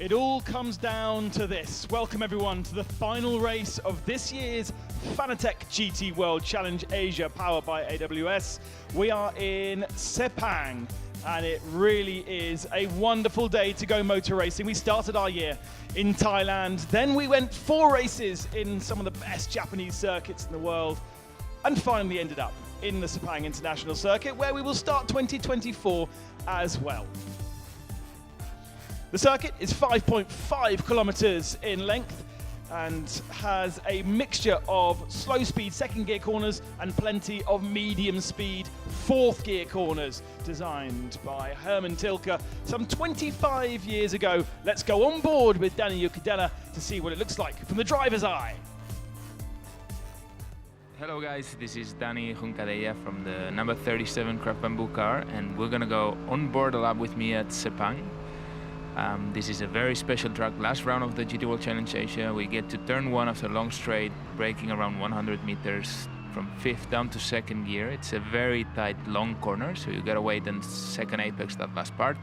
It all comes down to this. Welcome everyone to the final race of this year's Fanatec GT World Challenge Asia, powered by AWS. We are in Sepang, and it really is a wonderful day to go motor racing. We started our year in Thailand, then we went 4 races in some of the best Japanese circuits in the world, and finally ended up in the Sepang International Circuit, where we will start 2024 as well. The circuit is 5.5 kilometers in length and has a mixture of slow speed second gear corners and plenty of medium speed fourth gear corners, designed by Herman Tilke some 25 years ago. Let's go on board with Danny Juncadella to see what it looks like from the driver's eye. Hello guys, this is Danny Juncadella from the number 37 Craft Bamboo car, and we're gonna go on board a lap with me at Sepang. This is a very special track. Last round of the GT World Challenge Asia, we get to turn 1 after a long straight, braking around 100 meters from 5th down to 2nd gear. It's a very tight, long corner, so you gotta wait and second apex that last part.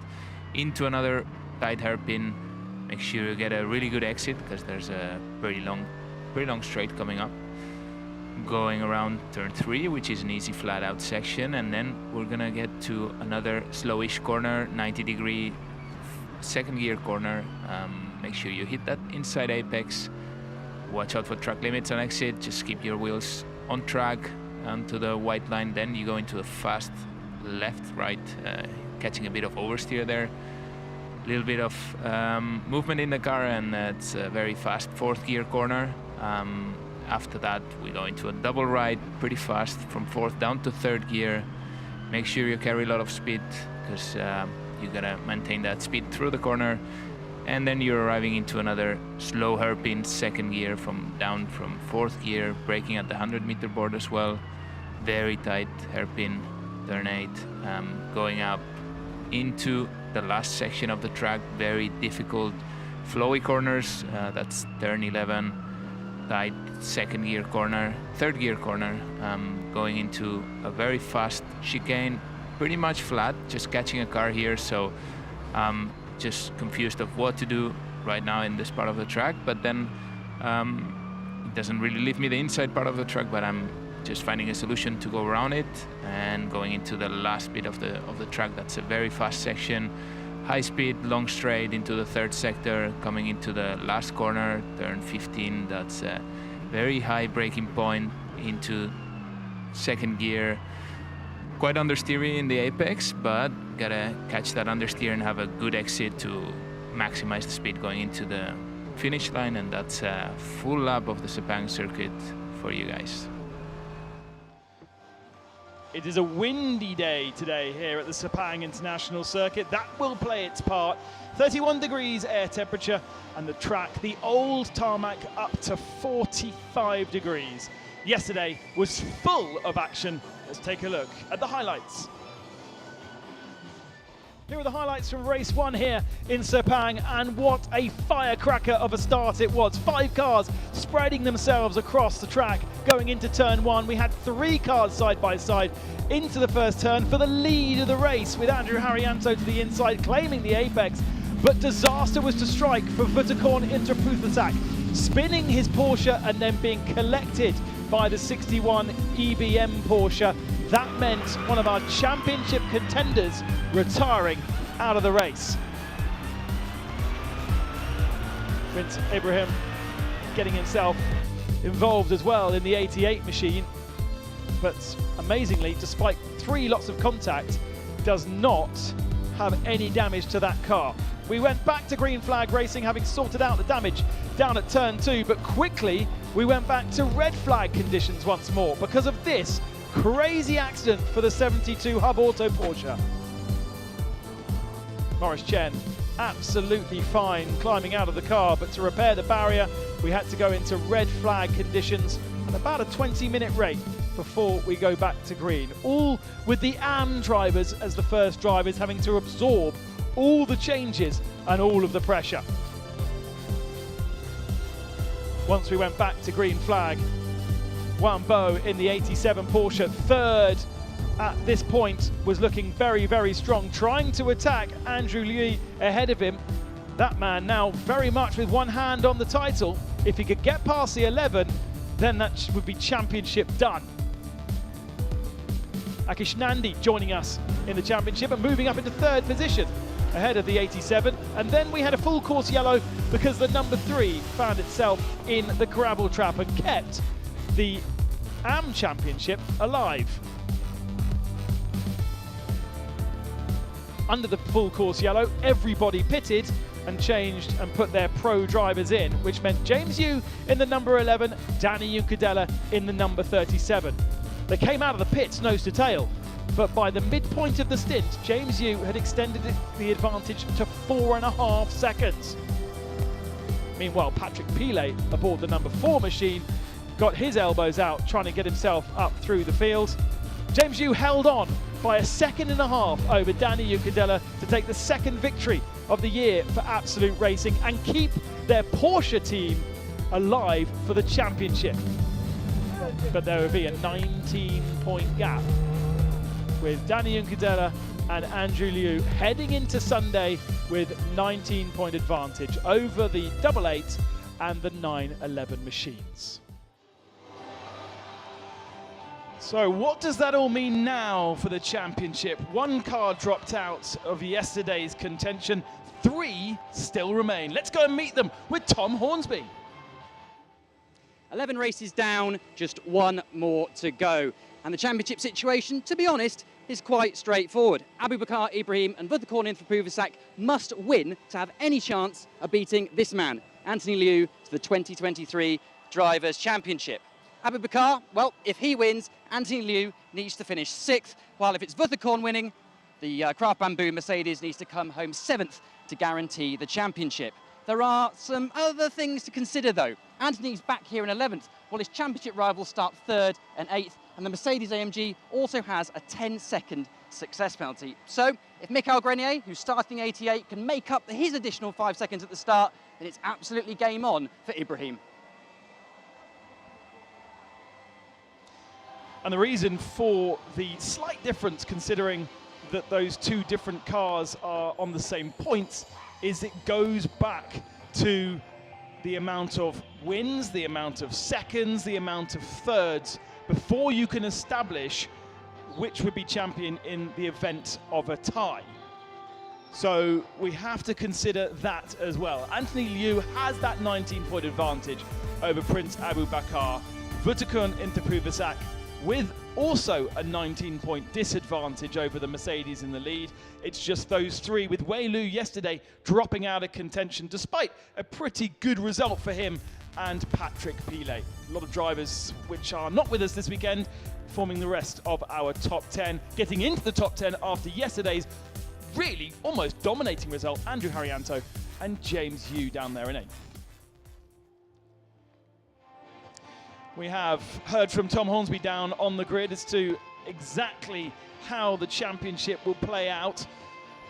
Into another tight hairpin. Make sure you get a really good exit, because there's a pretty long straight coming up. Going around turn 3, which is an easy flat out section, and then we're gonna get to another slowish corner, 90-degree second gear corner. Make sure you hit that inside apex. Watch out for track limits on exit. Just keep your wheels on track onto the white line. Then you go into a fast left, right, catching a bit of oversteer there. A little bit of movement in the car, and it's a very fast 4th gear corner. After that, we go into a double right, pretty fast from 4th down to 3rd gear. Make sure you carry a lot of speed, because you gotta maintain that speed through the corner. And then you're arriving into another slow hairpin 2nd gear down from 4th gear, braking at the 100-meter board as well. Very tight hairpin, turn 8, going up into the last section of the track. Very difficult, flowy corners. That's turn 11, tight 2nd gear corner, 3rd gear corner, going into a very fast chicane. Pretty much flat, just catching a car here, so just confused of what to do right now in this part of the track. But then it doesn't really leave me the inside part of the track, but I'm just finding a solution to go around it and going into the last bit of the track. That's a very fast section, high speed, long straight into the 3rd sector, coming into the last corner, turn 15. That's a very high braking point into 2nd gear. Quite understeery in the apex, but gotta catch that understeer and have a good exit to maximize the speed going into the finish line. And that's a full lap of the Sepang circuit for you guys. It is a windy day today here at the Sepang International Circuit. That will play its part. 31 degrees air temperature, and the track, the old tarmac, up to 45 degrees. Yesterday was full of action. Let's take a look at the highlights. Here are the highlights from race 1 here in Sepang, and what a firecracker of a start it was. 5 cars spreading themselves across the track going into turn 1. We had 3 cars side by side into the first turn for the lead of the race, with Andrew Haryanto to the inside claiming the apex, but disaster was to strike for Vutakorn Intraputhak, spinning his Porsche and then being collected by the 61 EBM Porsche. That meant one of our championship contenders retiring out of the race. Prince Ibrahim getting himself involved as well in the 88 machine, but amazingly, despite 3 lots of contact, does not have any damage to that car. We went back to green flag racing, having sorted out the damage down at turn 2, but quickly we went back to red flag conditions once more because of this crazy accident for the 72 Hub Auto Porsche. Maurice Chen absolutely fine climbing out of the car, but to repair the barrier we had to go into red flag conditions and about a 20-minute rate before we go back to green. All with the AM drivers as the first drivers, having to absorb all the changes and all of the pressure. Once we went back to green flag, Juan Bo in the 87 Porsche, 3rd at this point, was looking very, very strong, trying to attack Andrew Lee ahead of him, That man now very much with one hand on the title. If he could get past the 11, then that would be championship done. Akish Nandi joining us in the championship and moving up into third position ahead of the 87. And then we had a full course yellow because the number 3 found itself in the gravel trap and kept the AM Championship alive. Under the full course yellow, everybody pitted and changed and put their pro drivers in, which meant James Yu in the number 11, Danny Juncadella in the number 37. They came out of the pits nose to tail, but by the midpoint of the stint, James Yu had extended the advantage to 4.5 seconds. Meanwhile, Patrick Pilet aboard the number 4 machine got his elbows out trying to get himself up through the field. James Yu held on by 1.5 seconds over Danny Juncadella to take the second victory of the year for Absolute Racing and keep their Porsche team alive for the championship. But there would be a 19-point gap with Danny Juncadella and Andrew Liu heading into Sunday with 19-point advantage over the 88 and the 911 machines. So what does that all mean now for the championship? 1 car dropped out of yesterday's contention, 3 still remain. Let's go and meet them with Tom Hornsby. 11 races down, just 1 more to go. And the championship situation, to be honest, is quite straightforward. Abu Bakar, Ibrahim and Vudakorn Inthapuvacak must win to have any chance of beating this man, Anthony Liu, to the 2023 Drivers' Championship. Abu Bakar, well, if he wins, Anthony Liu needs to finish 6th, while if it's Vudakorn winning, the Craft Bamboo Mercedes needs to come home 7th to guarantee the championship. There are some other things to consider though. Anthony's back here in 11th, while his championship rivals start 3rd and 8th, and the Mercedes-AMG also has a 10-second success penalty. So if Michael Grenier, who's starting 88, can make up his additional 5 seconds at the start, then it's absolutely game on for Ibrahim. And the reason for the slight difference, considering that those 2 different cars are on the same points, is it goes back to the amount of wins, the amount of seconds, the amount of thirds, before you can establish which would be champion in the event of a tie. So we have to consider that as well. Anthony Liu has that 19-point advantage over Prince Abu Bakar. Vudakorn Inthapuvacak with also a 19-point disadvantage over the Mercedes in the lead. It's just those 3, with Wei Lu yesterday dropping out of contention despite a pretty good result for him and Patrick Pilet. A lot of drivers which are not with us this weekend forming the rest of our top 10, getting into the top 10 after yesterday's really almost dominating result. Andrew Haryanto and James Yu down there in 8th. We have heard from Tom Hornsby down on the grid as to exactly how the championship will play out.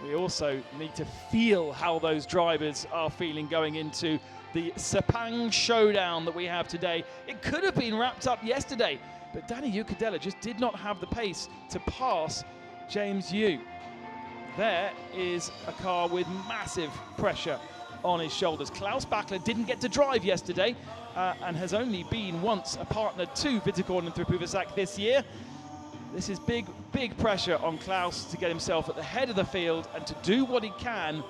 We also need to feel how those drivers are feeling going into the Sepang showdown that we have today. It could have been wrapped up yesterday, but Danny Juncadella just did not have the pace to pass James Yu. There is a car with massive pressure on his shoulders. Klaus Bachler didn't get to drive yesterday and has only been once a partner to Vudakorn Inthapuvacak this year. This is big, big pressure on Klaus to get himself at the head of the field and to do what he can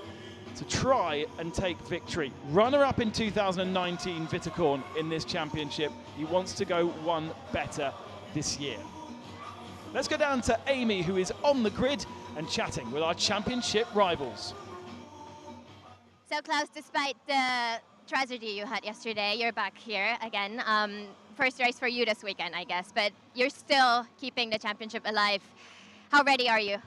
to try and take victory. Runner-up in 2019, Vudakorn, in this championship. He wants to go 1 better this year. Let's go down to Amy, who is on the grid and chatting with our championship rivals. So Klaus, despite the tragedy you had yesterday, you're back here again. First race for you this weekend, I guess, but you're still keeping the championship alive. How ready are you?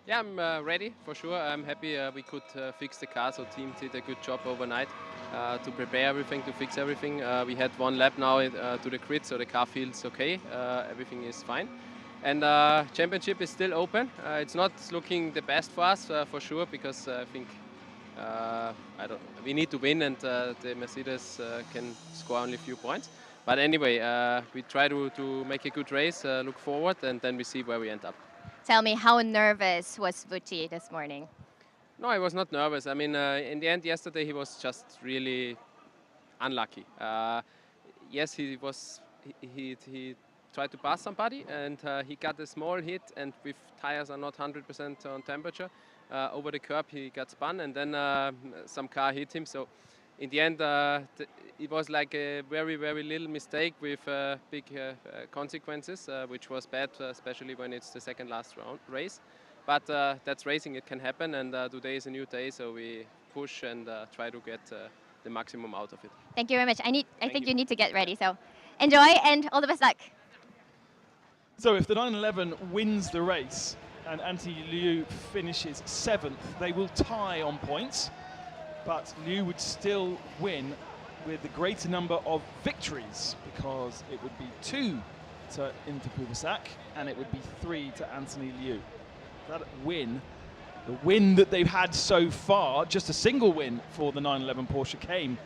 Yeah, I'm ready for sure. I'm happy we could fix the car, so team did a good job overnight to prepare everything, to fix everything. We had 1 lap now to the grid, so the car feels okay. Everything is fine. And championship is still open. It's not looking the best for us, for sure, because I think we need to win, and the Mercedes can score only a few points. But anyway, we try to make a good race, look forward, and then we see where we end up. Tell me, how nervous was Vuti this morning? No, I was not nervous. I mean, in the end, yesterday he was just really unlucky. Yes, he tried to pass somebody, and he got a small hit, and with tires are not 100% on temperature, over the curb he got spun, and then some car hit him. So in the end, it was like a very, very little mistake with big consequences, which was bad, especially when it's the second last race. But that's racing, it can happen, and today is a new day, so we push and try to get the maximum out of it. Thank you very much. I think you need to get ready, so enjoy and all the best luck. So if the 911 wins the race and Anthony Liu finishes 7th, they will tie on points, but Liu would still win with the greater number of victories, because it would be 2 to Inter Puvasak and it would be 3 to Anthony Liu. That win, the win that they've had so far, just a single win for the 911 Porsche, came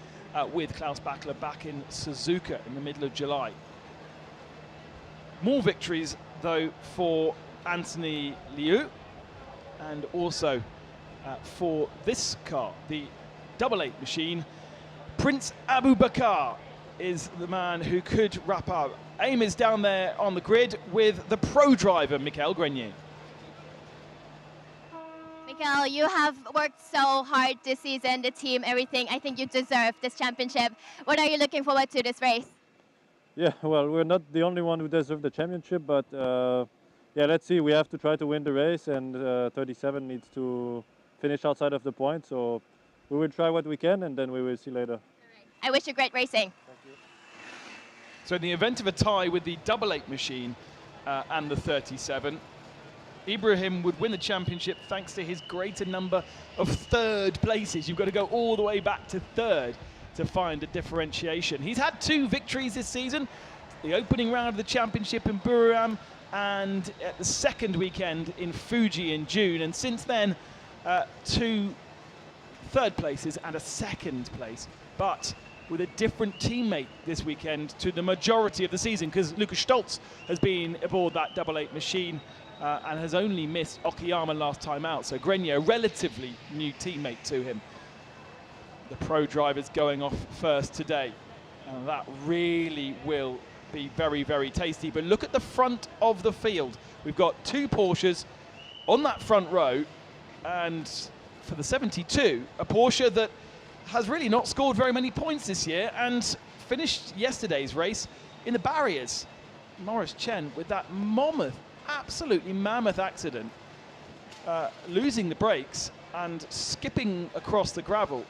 with Klaus Bachler back in Suzuka in the middle of July. More victories, though, for Anthony Liu, and also for this car, the 88 machine. Prince Abu Bakar is the man who could wrap up. Aim is down there on the grid with the pro driver, Michael Grenier. Michael, you have worked so hard this season, the team, everything. I think you deserve this championship. What are you looking forward to this race? Yeah, well, we're not the only one who deserves the championship, but yeah, let's see. We have to try to win the race, and 37 needs to finish outside of the point. So we will try what we can, and then we will see later. I wish you great racing. Thank you. So in the event of a tie with the 88 machine and the 37, Ibrahim would win the championship thanks to his greater number of third places. You've got to go all the way back to third to find a differentiation. He's had 2 victories this season, the opening round of the championship in Buriram and at the second weekend in Fuji in June, and since then 2 third places and a second place, but with a different teammate this weekend to the majority of the season, because Lukas Stoltz has been aboard that 88 machine and has only missed Okayama last time out, so Grenier, a relatively new teammate to him. The pro drivers going off first today, and that really will be very, very tasty. But look at the front of the field. We've got 2 Porsches on that front row, and for the 72, a Porsche that has really not scored very many points this year and finished yesterday's race in the barriers. Morris Chen with that absolutely mammoth accident, losing the brakes and skipping across the gravel.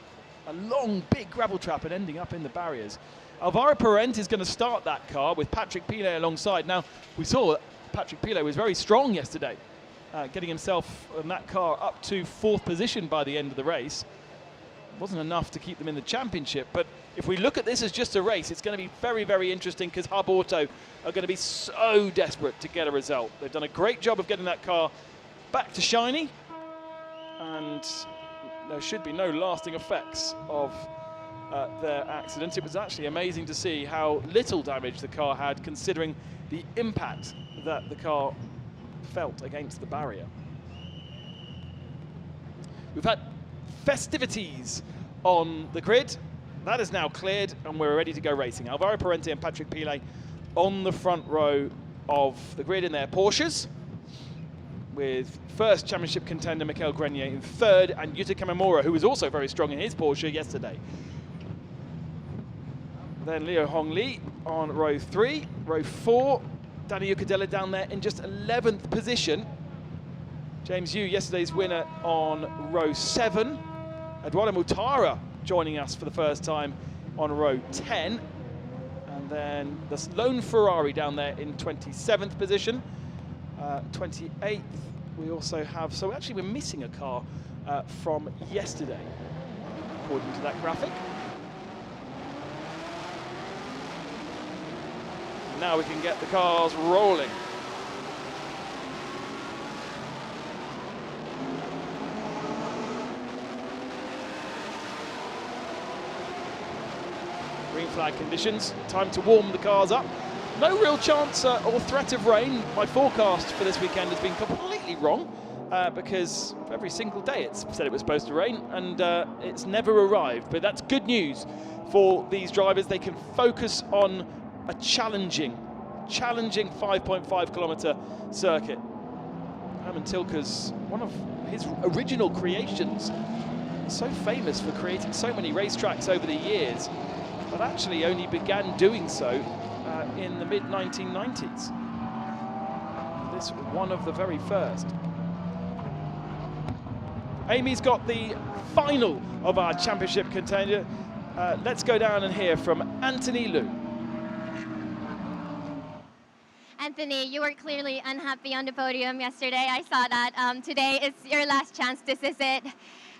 A long, big gravel trap and ending up in the barriers. Alvaro Parent is going to start that car with Patrick Pilet alongside. Now, we saw that Patrick Pilet was very strong yesterday, getting himself in that car up to 4th position by the end of the race. It wasn't enough to keep them in the championship, but if we look at this as just a race, it's going to be very, very interesting, because Hub Auto are going to be so desperate to get a result. They've done a great job of getting that car back to shiny, and there should be no lasting effects of their accident. It was actually amazing to see how little damage the car had, considering the impact that the car felt against the barrier. We've had festivities on the grid. That is now cleared, and we're ready to go racing. Alvaro Parente and Patrick Pilet on the front row of the grid in their Porsches, with first championship contender Michael Grenier in 3rd, and Yuta Kamimura, who was also very strong in his Porsche yesterday. Then Leo Hongli on row 3. Row 4, Danny Ucadella down there in just 11th position. James Yu, yesterday's winner, on row 7. Eduardo Mutara joining us for the first time on row 10. And then the lone Ferrari down there in 27th position. 28th, we also have, so actually we're missing a car from yesterday, according to that graphic. Now we can get the cars rolling. Green flag conditions, time to warm the cars up. No real chance or threat of rain. My forecast for this weekend has been completely wrong. because every single day it's said it was supposed to rain, and it's never arrived. But that's good news for these drivers. They can focus on a challenging 5.5 kilometer circuit. Herman Tilke's one of his original creations, so famous for creating so many racetracks over the years, but actually only began doing so in the mid-1990s. This one of the very first. Amy's got the final of our championship contender. Let's go down and hear from Anthony Liu. Anthony, you were clearly unhappy on the podium yesterday. I saw that. Today is your last chance. This is it.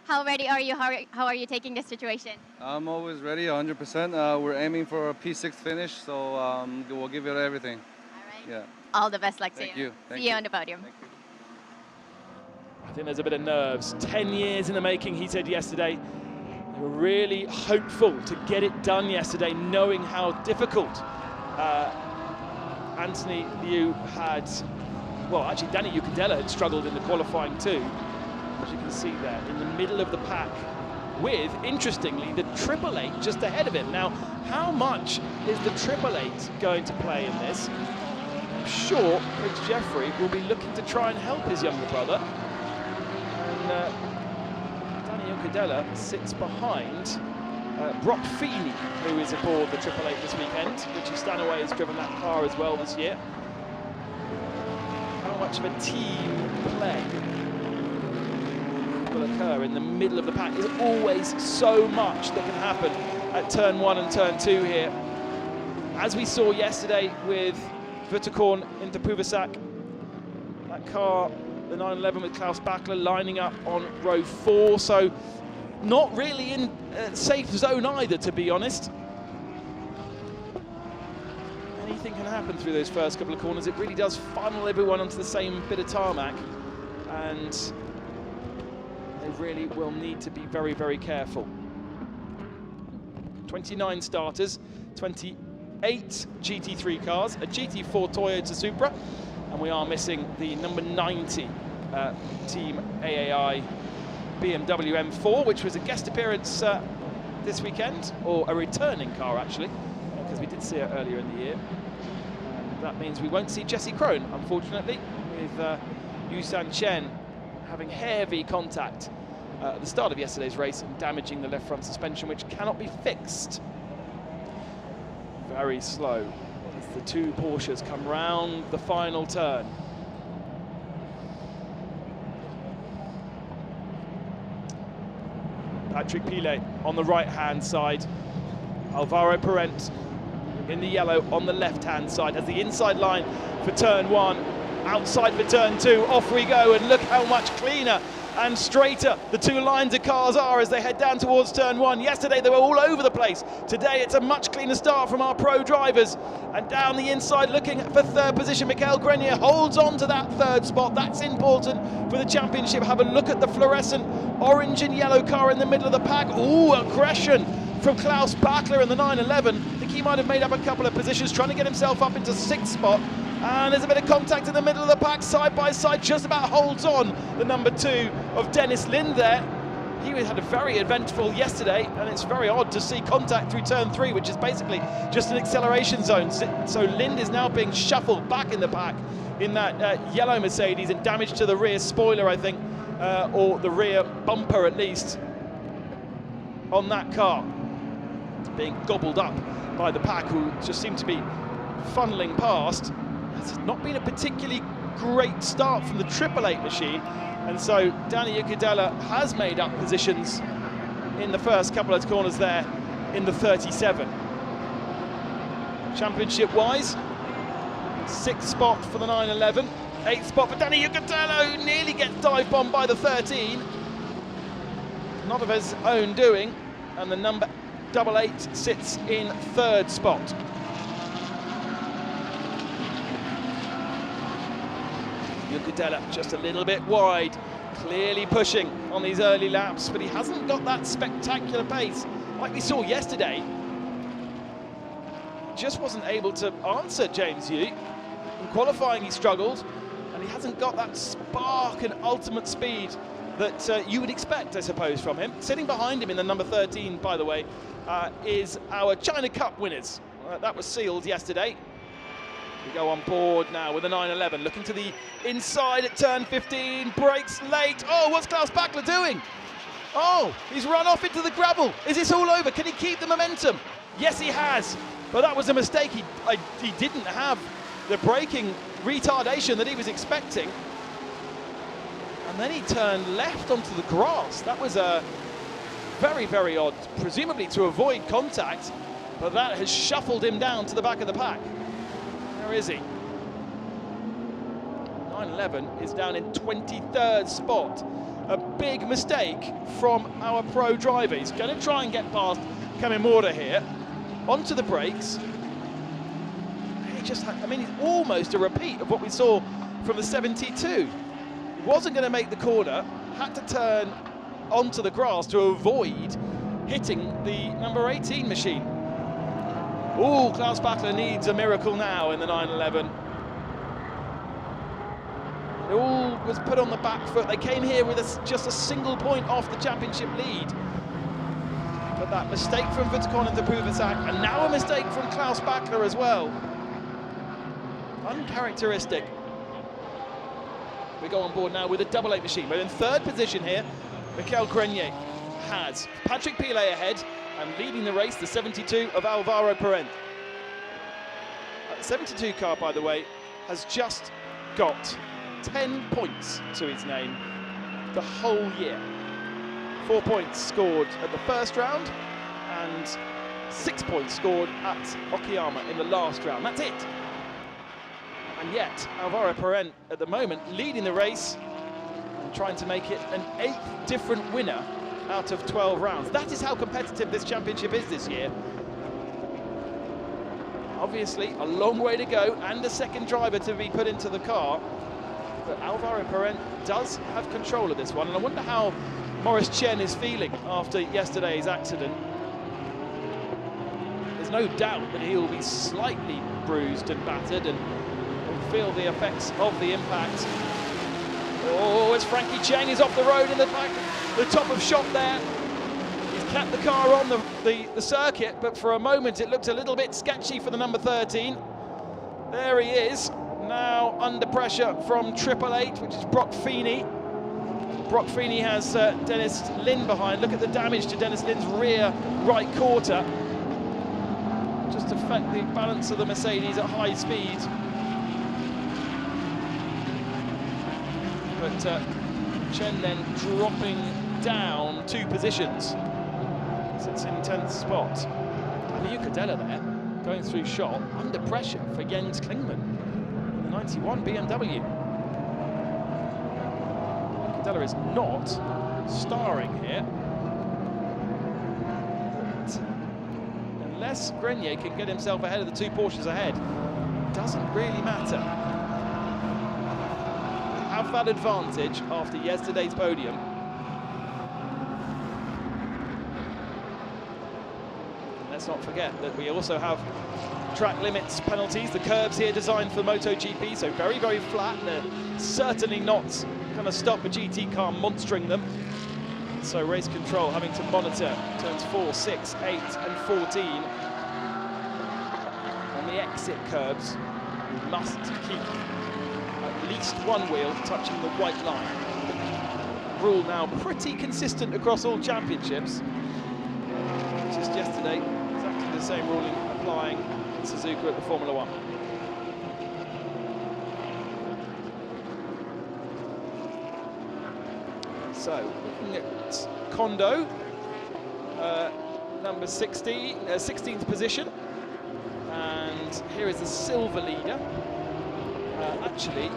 How ready are you? How are you taking this situation? I'm always ready, 100%. We're aiming for a P6 finish, so we'll give it everything. All right. Yeah. All the best luck to Thank you. you. Thank See you you on the podium. Thank you. I think there's a bit of nerves. 10 years in the making, he said yesterday. They were really hopeful to get it done yesterday, knowing how difficult Anthony Liu had. Well, actually, Danny Ucadella had struggled in the qualifying too. As you can see there, in the middle of the pack, with, interestingly, the 888 just ahead of him. Now, how much is the 888 going to play in this? I'm sure Prince Geoffrey will be looking to try and help his younger brother. And Danny Ucadella sits behind Brock Feeney, who is aboard the 888 this weekend. Richie Stanaway has driven that car as well this year. How much of a team play will occur in the middle of the pack? There's always so much that can happen at turn 1 and turn 2 here. As we saw yesterday with Wutterkorn into Puvasak, that car, the 911 with Klaus Bachler lining up on row 4, so not really in safe zone either, to be honest. Anything can happen through those first couple of corners. It really does funnel everyone onto the same bit of tarmac, and they really will need to be very, very careful. 29 starters, 28 GT3 cars, a GT4 Toyota Supra, and we are missing the number 90 Team AAI BMW M4, which was a guest appearance this weekend, or a returning car actually, because we did see it earlier in the year. And that means we won't see Jesse Krohn, unfortunately, with Yusan Chen having heavy contact at the start of yesterday's race and damaging the left front suspension, which cannot be fixed. Very slow as the two Porsches come round the final turn. Patrick Pilet on the right-hand side. Alvaro Parent in the yellow on the left-hand side. Has the inside line for turn 1, outside for turn 2. Off we go, and look how much cleaner and straighter the two lines of cars are as they head down towards turn 1. Yesterday they were all over the place. Today it's a much cleaner start from our pro drivers. And down the inside looking for third position, Michael Grenier holds on to that third spot. That's important for the championship. Have a look at the fluorescent orange and yellow car in the middle of the pack. Ooh, aggression from Klaus Bachler in the 911. I think he might have made up a couple of positions, trying to get himself up into 6th spot. And there's a bit of contact in the middle of the pack, side by side, just about holds on the number 2 of Dennis Lind there. He had a very eventful yesterday, and it's very odd to see contact through turn 3, which is basically just an acceleration zone. So Lind is now being shuffled back in the pack in that yellow Mercedes, and damage to the rear spoiler, I think, or the rear bumper at least, on that car. It's being gobbled up by the pack, who just seem to be funneling past. It's not been a particularly great start from the 888 machine, and so Danny Ucadella has made up positions in the first couple of corners there in the 37. Championship-wise, 6th spot for the 911, 8th spot for Danny Ucadella, who nearly gets dive-bombed by the 13. Not of his own doing, and the number 88 sits in 3rd spot. Ucadella just a little bit wide, clearly pushing on these early laps, but he hasn't got that spectacular pace like we saw yesterday. Just wasn't able to answer James Yu. In qualifying he struggled, and he hasn't got that spark and ultimate speed that you would expect, I suppose, from him. Sitting behind him in the number 13, by the way, is our China Cup winners. That was sealed yesterday. We go on board now with the 911, looking to the inside at turn 15, brakes late. Oh, what's Klaus Bachler doing? Oh, he's run off into the gravel. Is this all over? Can he keep the momentum? Yes, he has, but that was a mistake. He didn't have the braking retardation that he was expecting. And then he turned left onto the grass. That was a very, very odd, presumably to avoid contact, but that has shuffled him down to the back of the pack. Where is he? 911 is down in 23rd spot. A big mistake from our pro driver. He's going to try and get past Kamimura here. Onto the brakes. He just had, I mean, it's almost a repeat of what we saw from the 72. He wasn't going to make the corner, had to turn onto the grass to avoid hitting the number 18 machine. Oh, Klaus Bachler needs a miracle now in the 911. It all was put on the back foot. They came here with just a single point off the championship lead. But that mistake from Vutkonen to Puvacek, and now a mistake from Klaus Bachler as well. Uncharacteristic. We go on board now with a double 8 machine. We're in third position here. Michael Grenier has Patrick Pilet ahead, and leading the race, the 72 of Alvaro Perent. The 72 car, by the way, has just got 10 points to his name the whole year. 4 points scored at the first round, and 6 points scored at Okayama in the last round. That's it. And yet, Alvaro Perent, at the moment, leading the race and trying to make it an 8th different winner out of 12 rounds. That is how competitive this championship is this year. Obviously, a long way to go and a second driver to be put into the car. But Alvaro Perent does have control of this one, and I wonder how Maurice Chen is feeling after yesterday's accident. There's no doubt that he'll be slightly bruised and battered and will feel the effects of the impact. Oh, as Frankie Cheng is off the road in the back, the top of shot there. He's kept the car on the circuit, but for a moment it looked a little bit sketchy for the number 13. There he is, now under pressure from 888, which is Brock Feeney. Brock Feeney has Dennis Lin behind. Look at the damage to Dennis Lin's rear right quarter. Just affect the balance of the Mercedes at high speed. But Chen then dropping down 2 positions. Sits in 10th spot. And Ucadella there, going through shot, under pressure for Jens Klingmann in the 91 BMW. Ucadella is not starring here. But unless Grenier can get himself ahead of the 2 Porsches ahead, it doesn't really matter. Have that advantage after yesterday's podium. Let's not forget that we also have track limits penalties. The curbs here designed for MotoGP, so very, very flat. They're certainly not going to stop a GT car monstering them. So race control having to monitor turns 4, 6, 8 and 14. On the exit curbs, we must keep at least one wheel touching the white line. Rule now pretty consistent across all championships. Just yesterday, exactly the same ruling applying in Suzuka at the Formula 1. So, looking at Kondo, number 16, 16th position. And here is the silver leader. Actually,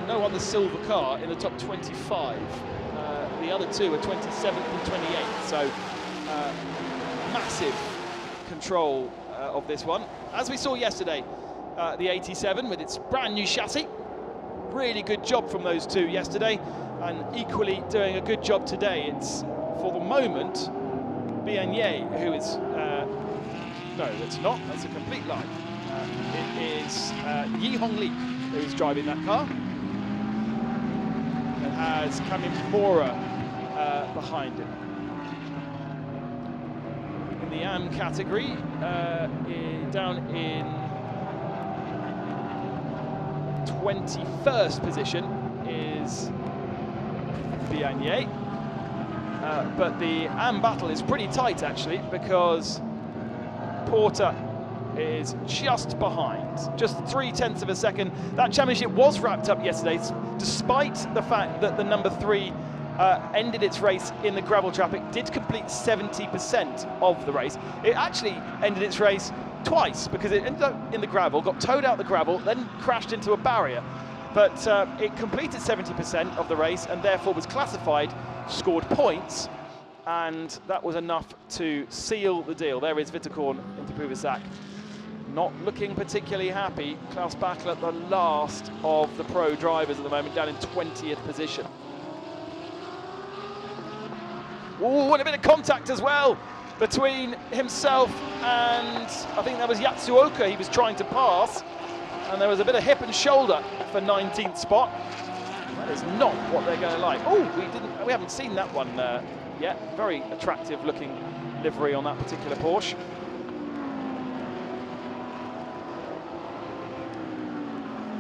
no other silver car in the top 25. The other 2 are 27th and 28th, so massive control of this one. As we saw yesterday, the 87 with its brand new chassis. Really good job from those 2 yesterday, and equally doing a good job today. It's, for the moment, Bianye, who is... no, it's not. That's a complete lie. It is Yi Hong Lee who is driving that car. as Kamimura behind him. In the AM category, down in 21st position is Biagnier. But the AM battle is pretty tight actually, because Porter is just behind, just 0.3 of a second. That championship was wrapped up yesterday, despite the fact that the number 3 ended its race in the gravel trap. It did complete 70% of the race. It actually ended its race twice, because it ended up in the gravel, got towed out the gravel, then crashed into a barrier. But it completed 70% of the race and therefore was classified, scored points, and that was enough to seal the deal. There is Wittekorn into Puvisak. Not looking particularly happy. Klaus Bachler, the last of the pro drivers at the moment, down in 20th position. Oh, and a bit of contact as well between himself and, I think that was Yatsuoka he was trying to pass. And there was a bit of hip and shoulder for 19th spot. That is not what they're going to like. Oh, we haven't seen that one yet. Very attractive looking livery on that particular Porsche.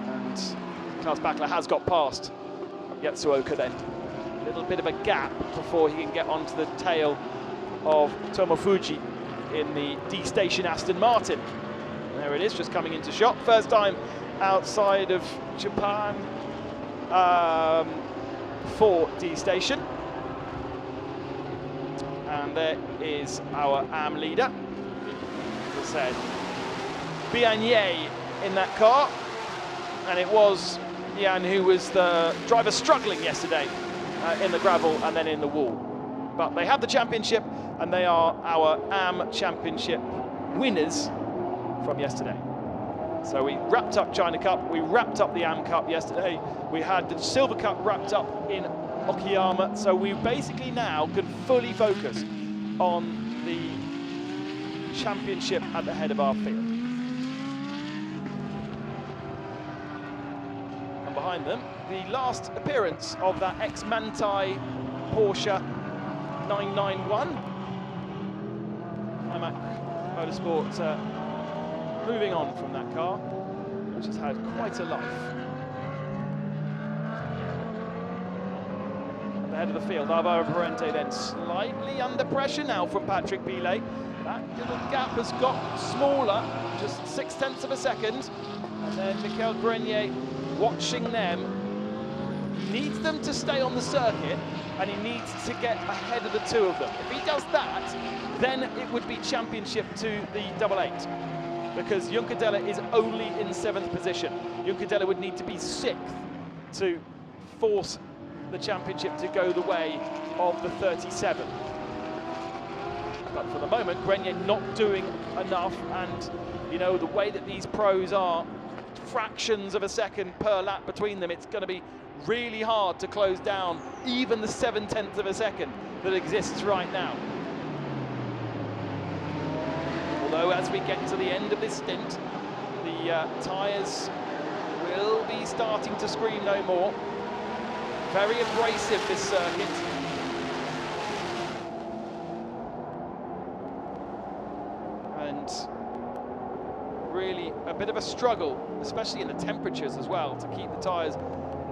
And Klaus Bachler has got past Yatsuoka then. A little bit of a gap before he can get onto the tail of Tomofuji in the D-Station Aston Martin. There it is, just coming into shot. First time outside of Japan for D-Station. And there is our AM leader. As I said, Biagnier in that car. And it was Jan who was the driver struggling yesterday in the gravel and then in the wall. But they have the championship, and they are our AM championship winners from yesterday. So we wrapped up China Cup, we wrapped up the AM Cup yesterday, we had the Silver Cup wrapped up in Okayama, so we basically now can fully focus on the championship at the head of our field. And behind them, the last appearance of that ex-Manthey Porsche 991. Climax Motorsports moving on from that car, which has had quite a life. At the head of the field, Álvaro Parente then slightly under pressure now from Patrick Pilet. That little gap has got smaller, just 0.6 of a second. And then Michael Grenier watching them. He needs them to stay on the circuit, and he needs to get ahead of the two of them. If he does that, then it would be championship to the double 8. Because Juncadella is only in 7th position. Juncadella would need to be 6th to force the championship to go the way of the 37. But for the moment, Grenier not doing enough, and you know, the way that these pros are, fractions of a second per lap between them, it's going to be really hard to close down even the 0.7 of a second that exists right now. Although as we get to the end of this stint, the tyres will be starting to scream no more. Very abrasive, this circuit. And really a bit of a struggle, especially in the temperatures as well, to keep the tyres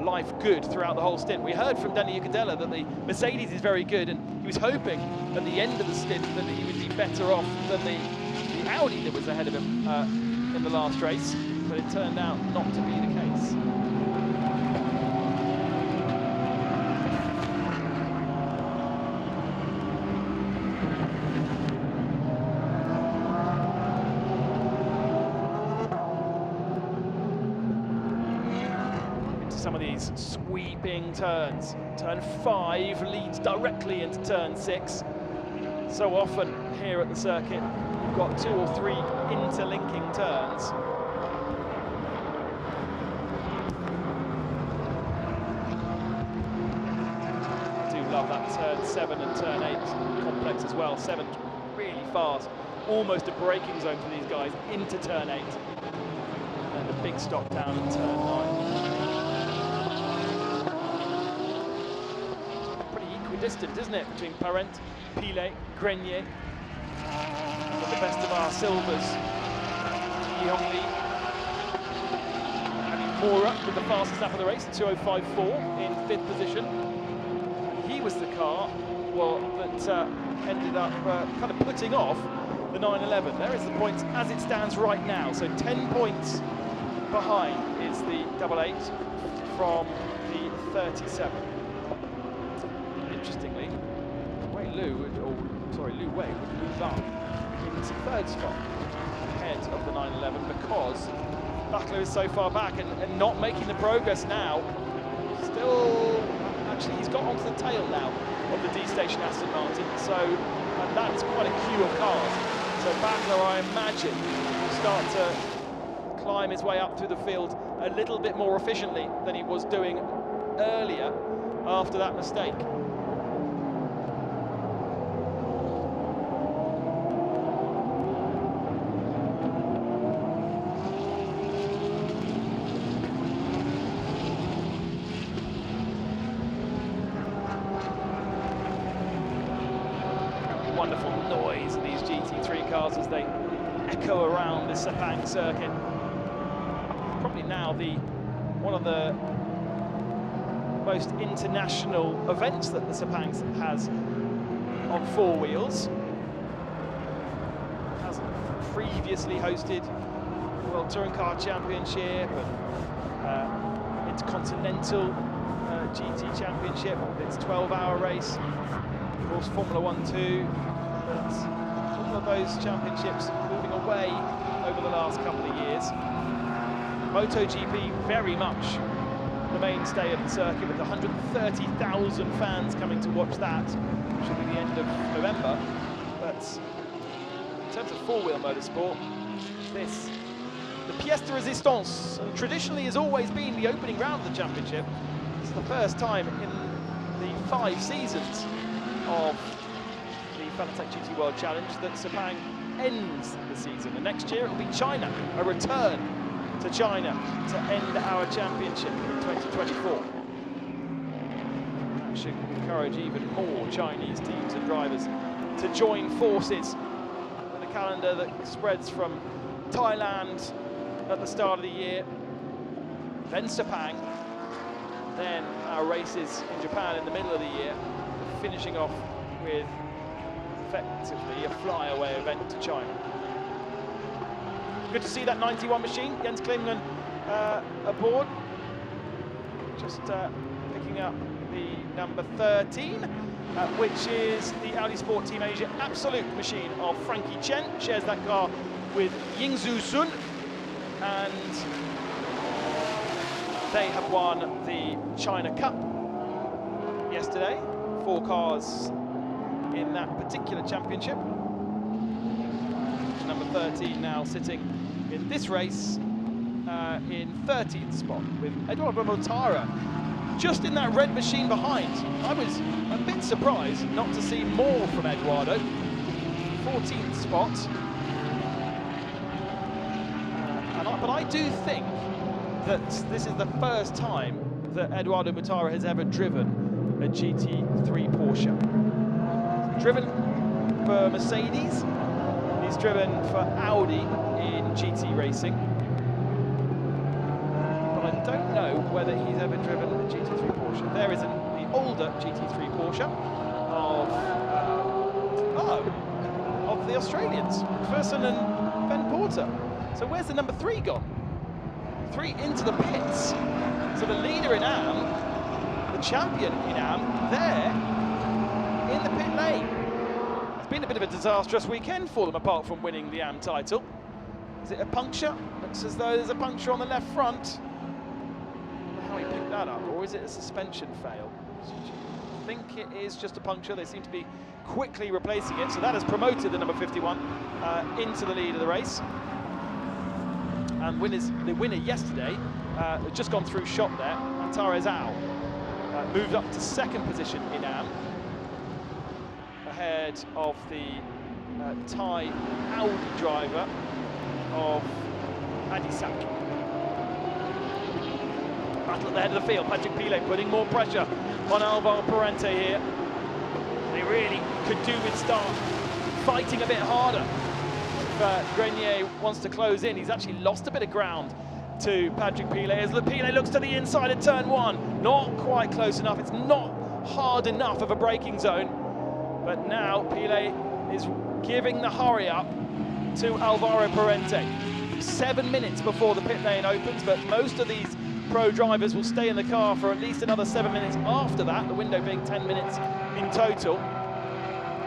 life good throughout the whole stint. We heard from Danny Juncadella that the Mercedes is very good, and he was hoping at the end of the stint that he would be better off than the Audi that was ahead of him in the last race, but it turned out not to be the case. Into some of these sweeping turns. Turn 5 leads directly into turn 6. So often here at the circuit, you've got 2 or 3 interlinking turns. I do love that turn 7 and turn 8 complex as well. 7 really fast, almost a braking zone for these guys into turn 8. And a big stop down at turn 9. distant, isn't it, between Parent, Pilet, Grenier, with the best of our silvers. Yongli, Mora with the fastest lap of the race, 2:05.4 in 5th position. He was the car, well, that ended up kind of putting off the 911. There is the points as it stands right now. So 10 points behind is the 88 from the 37. Interestingly, Lu Wei would move up into 3rd spot ahead of the 911 because Butler is so far back and not making the progress now. Still, actually, he's got onto the tail now of the D-Station Aston Martin, so and that is quite a queue of cars. So Butler, I imagine, will start to climb his way up through the field a little bit more efficiently than he was doing earlier after that mistake. Wonderful noise of these GT3 cars as they echo around the Sepang circuit. Probably now one of the most international events that the Sepang has on 4 wheels. Has previously hosted the World Touring Car Championship and Intercontinental GT Championship. It's a 12-hour race. Of course, Formula 1 too. But all of those championships moving away over the last couple of years. MotoGP very much the mainstay of the circuit, with 130,000 fans coming to watch that. Should be the end of November. But in terms of 4-wheel motorsport, the pièce de résistance, and traditionally has always been the opening round of the championship. It's the first time in the 5 seasons of the Fanatec GT World Challenge that Sepang ends the season. And next year it will be China, a return to China to end our championship in 2024. That should encourage even more Chinese teams and drivers to join forces with a calendar that spreads from Thailand at the start of the year, then Sepang, then our races in Japan in the middle of the year, finishing off with effectively a flyaway event to China. Good to see that 91 machine, Jens Klingman aboard, just picking up the number 13, which is the Audi Sport Team Asia Absolute machine of Frankie Chen. Shares that car with Yingzhou Sun, and they have won the China Cup yesterday. 4 cars in that particular championship. Number 13 now sitting in this race in 13th spot with Eduardo Mortara just in that red machine behind. I was a bit surprised not to see more from Eduardo. 14th spot. But I do think that this is the first time that Eduardo Mortara has ever driven a GT3 Porsche. He's driven for Mercedes, he's driven for Audi in GT racing, but I don't know whether he's ever driven a GT3 Porsche. There is the older GT3 Porsche of the Australians, McPherson and Ben Porter. So where's the number 3 gone? 3 into the pits. So the leader in AM, the champion in AM, there in the pit lane. It's been a bit of a disastrous weekend for them, apart from winning the AM title. Is it a puncture? Looks as though there's a puncture on the left front. I don't know how he picked that up, or is it a suspension fail? I think it is just a puncture. They seem to be quickly replacing it, so that has promoted the number 51 into the lead of the race. And the winner yesterday had just gone through shot there, Antares Zhao, moved up to 2nd position in AM, ahead of the Thai Audi driver of Adisak. Battle at the head of the field, Patrick Pilet putting more pressure on Alvaro Parente here. really could do with start fighting a bit harder. If Grenier wants to close in, he's actually lost a bit of ground to Patrick Pilet as Pilet looks to the inside of turn one. Not quite close enough. It's not hard enough of a braking zone. But now Pilet is giving the hurry up to Alvaro Parente. 7 minutes before the pit lane opens, but most of these pro drivers will stay in the car for at least another 7 minutes after that, the window being 10 minutes in total.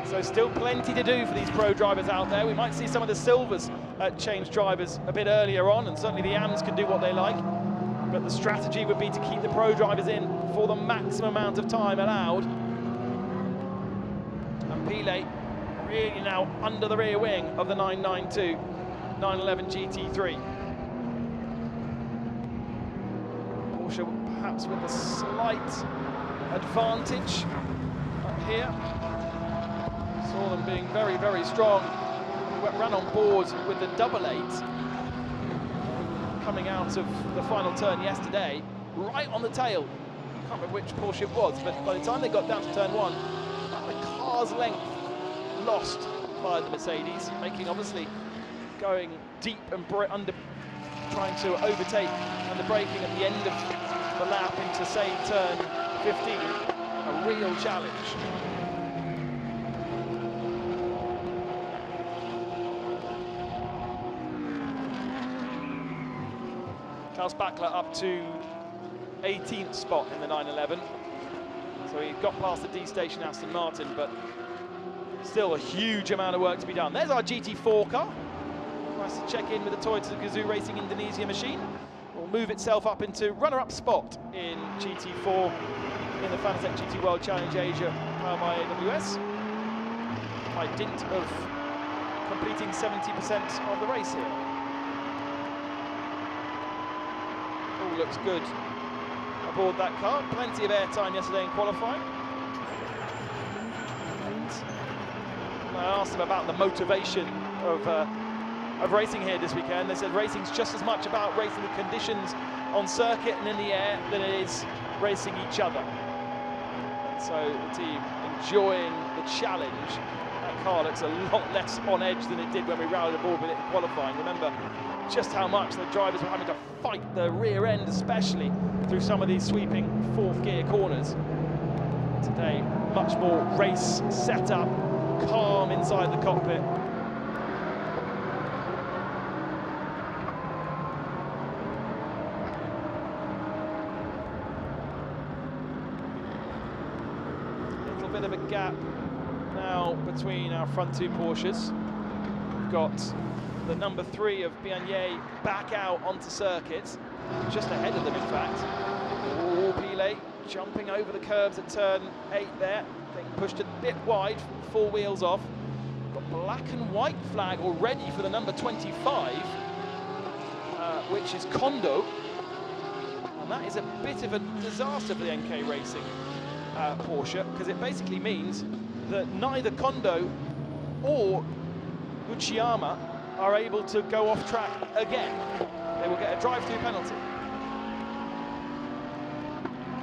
So still plenty to do for these pro drivers out there. We might see some of the Silvers change drivers a bit earlier on, and certainly the AMs can do what they like. But the strategy would be to keep the pro drivers in for the maximum amount of time allowed. And Pilet really now under the rear wing of the 992 911 GT3. Porsche perhaps with a slight advantage up here. Saw them being very, very strong. We ran on board with the 888 coming out of the final turn yesterday, right on the tail. I can't remember which Porsche it was, but by the time they got down to turn one, about a car's length lost by the Mercedes, making obviously going deep and under, trying to overtake and the braking at the end of the lap into, say, turn 15, a real challenge. Klaus Bachler up to 18th spot in the 911. So he got past the D station Aston Martin, but still a huge amount of work to be done. There's our GT4 car. Nice to check in with the Toyota Gazoo Racing Indonesia machine. Will move itself up into runner-up spot in GT4 in the Fanatec GT World Challenge Asia powered by AWS, by dint of completing 70% of the race here. All looks good aboard that car. Plenty of airtime yesterday in qualifying. And I asked them about the motivation of racing here this weekend. They said racing's just as much about racing the conditions on circuit and in the air than it is racing each other. And so the team enjoying the challenge. That car looks a lot less on edge than it did when we rallied aboard with it in qualifying. Remember just how much the drivers were having to fight the rear end, especially through some of these sweeping fourth gear corners. Today, much more race setup, calm inside the cockpit. Little bit of a gap now between our front two Porsches. We've got the number 3 of Biagnier back out onto circuit, just ahead of them in fact. Oh, Pilet jumping over the curbs at turn 8 there, getting pushed a bit wide, full wheels off. Got black and white flag already for the number 25, which is Kondo. And that is a bit of a disaster for the NK Racing Porsche, because it basically means that neither Kondo or Uchiyama are able to go off track again. They will get a drive-through penalty.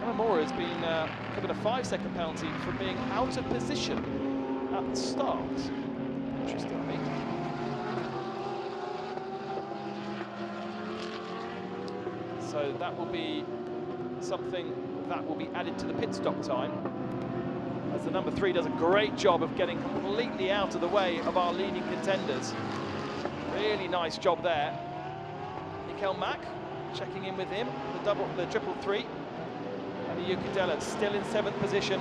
Kamamura has been given a 5-second penalty for being out of position at the start. Interestingly. So that will be something that will be added to the pit stop time, as the number 3 does a great job of getting completely out of the way of our leading contenders. Really nice job there. Mikel Mack checking in with him, the 333. And the Yucadella still in 7th position.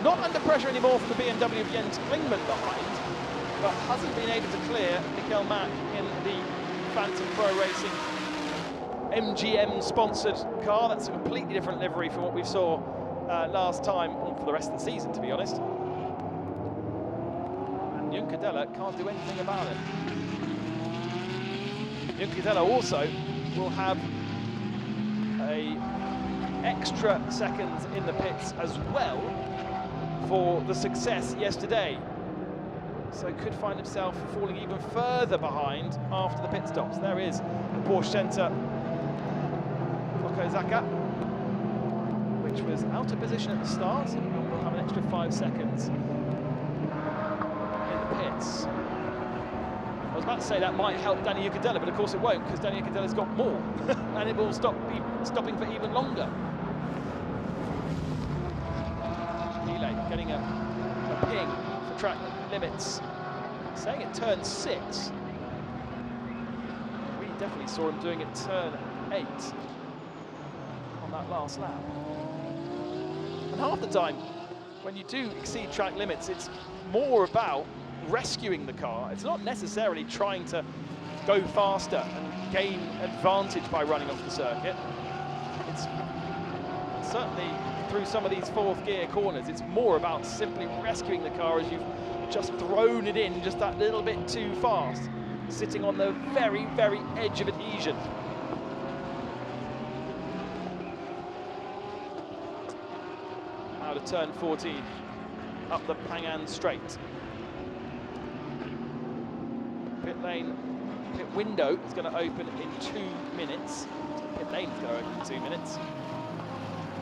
Not under pressure anymore from the BMW of Jens Klingman behind, but hasn't been able to clear Mikel Mack in the Phantom Pro Racing MGM-sponsored car. That's a completely different livery from what we saw last time, or for the rest of the season, to be honest. And Yucadella can't do anything about it. Yucadella also will have a extra seconds in the pits as well for the success yesterday. So could find himself falling even further behind after the pit stops. There is the Porsche Center Kozaka, which was out of position at the start, and will have an extra 5 seconds limits. I was about to say that might help Danny Ucadella, but of course it won't, because Danny Ucadella's got more, and it will stopping for even longer. Pile getting a ping for track limits, saying it turn 6. We definitely saw him doing it turn 8 on that last lap. And half the time, when you do exceed track limits, it's more about rescuing the car. It's not necessarily trying to go faster and gain advantage by running off the circuit. It's certainly through some of these fourth gear corners, it's more about simply rescuing the car as you've just thrown it in just that little bit too fast, sitting on the very, very edge of adhesion. Out of turn 14, up the Pang'an straight. Pit window is going to open in 2 minutes. Pit lane is going to open in 2 minutes.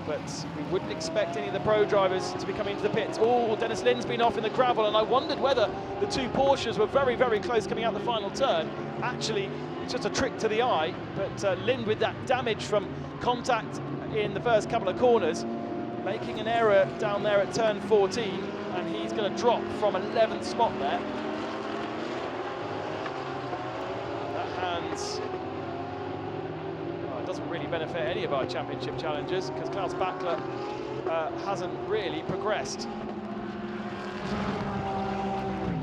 But we wouldn't expect any of the pro drivers to be coming into the pits. Oh, Dennis Lin's been off in the gravel, and I wondered whether the two Porsches were very, very close coming out the final turn. Actually, it's just a trick to the eye, but Lin, with that damage from contact in the first couple of corners, making an error down there at turn 14, and he's going to drop from 11th spot there. Well, it doesn't really benefit any of our championship challengers, because Klaus Bachler hasn't really progressed.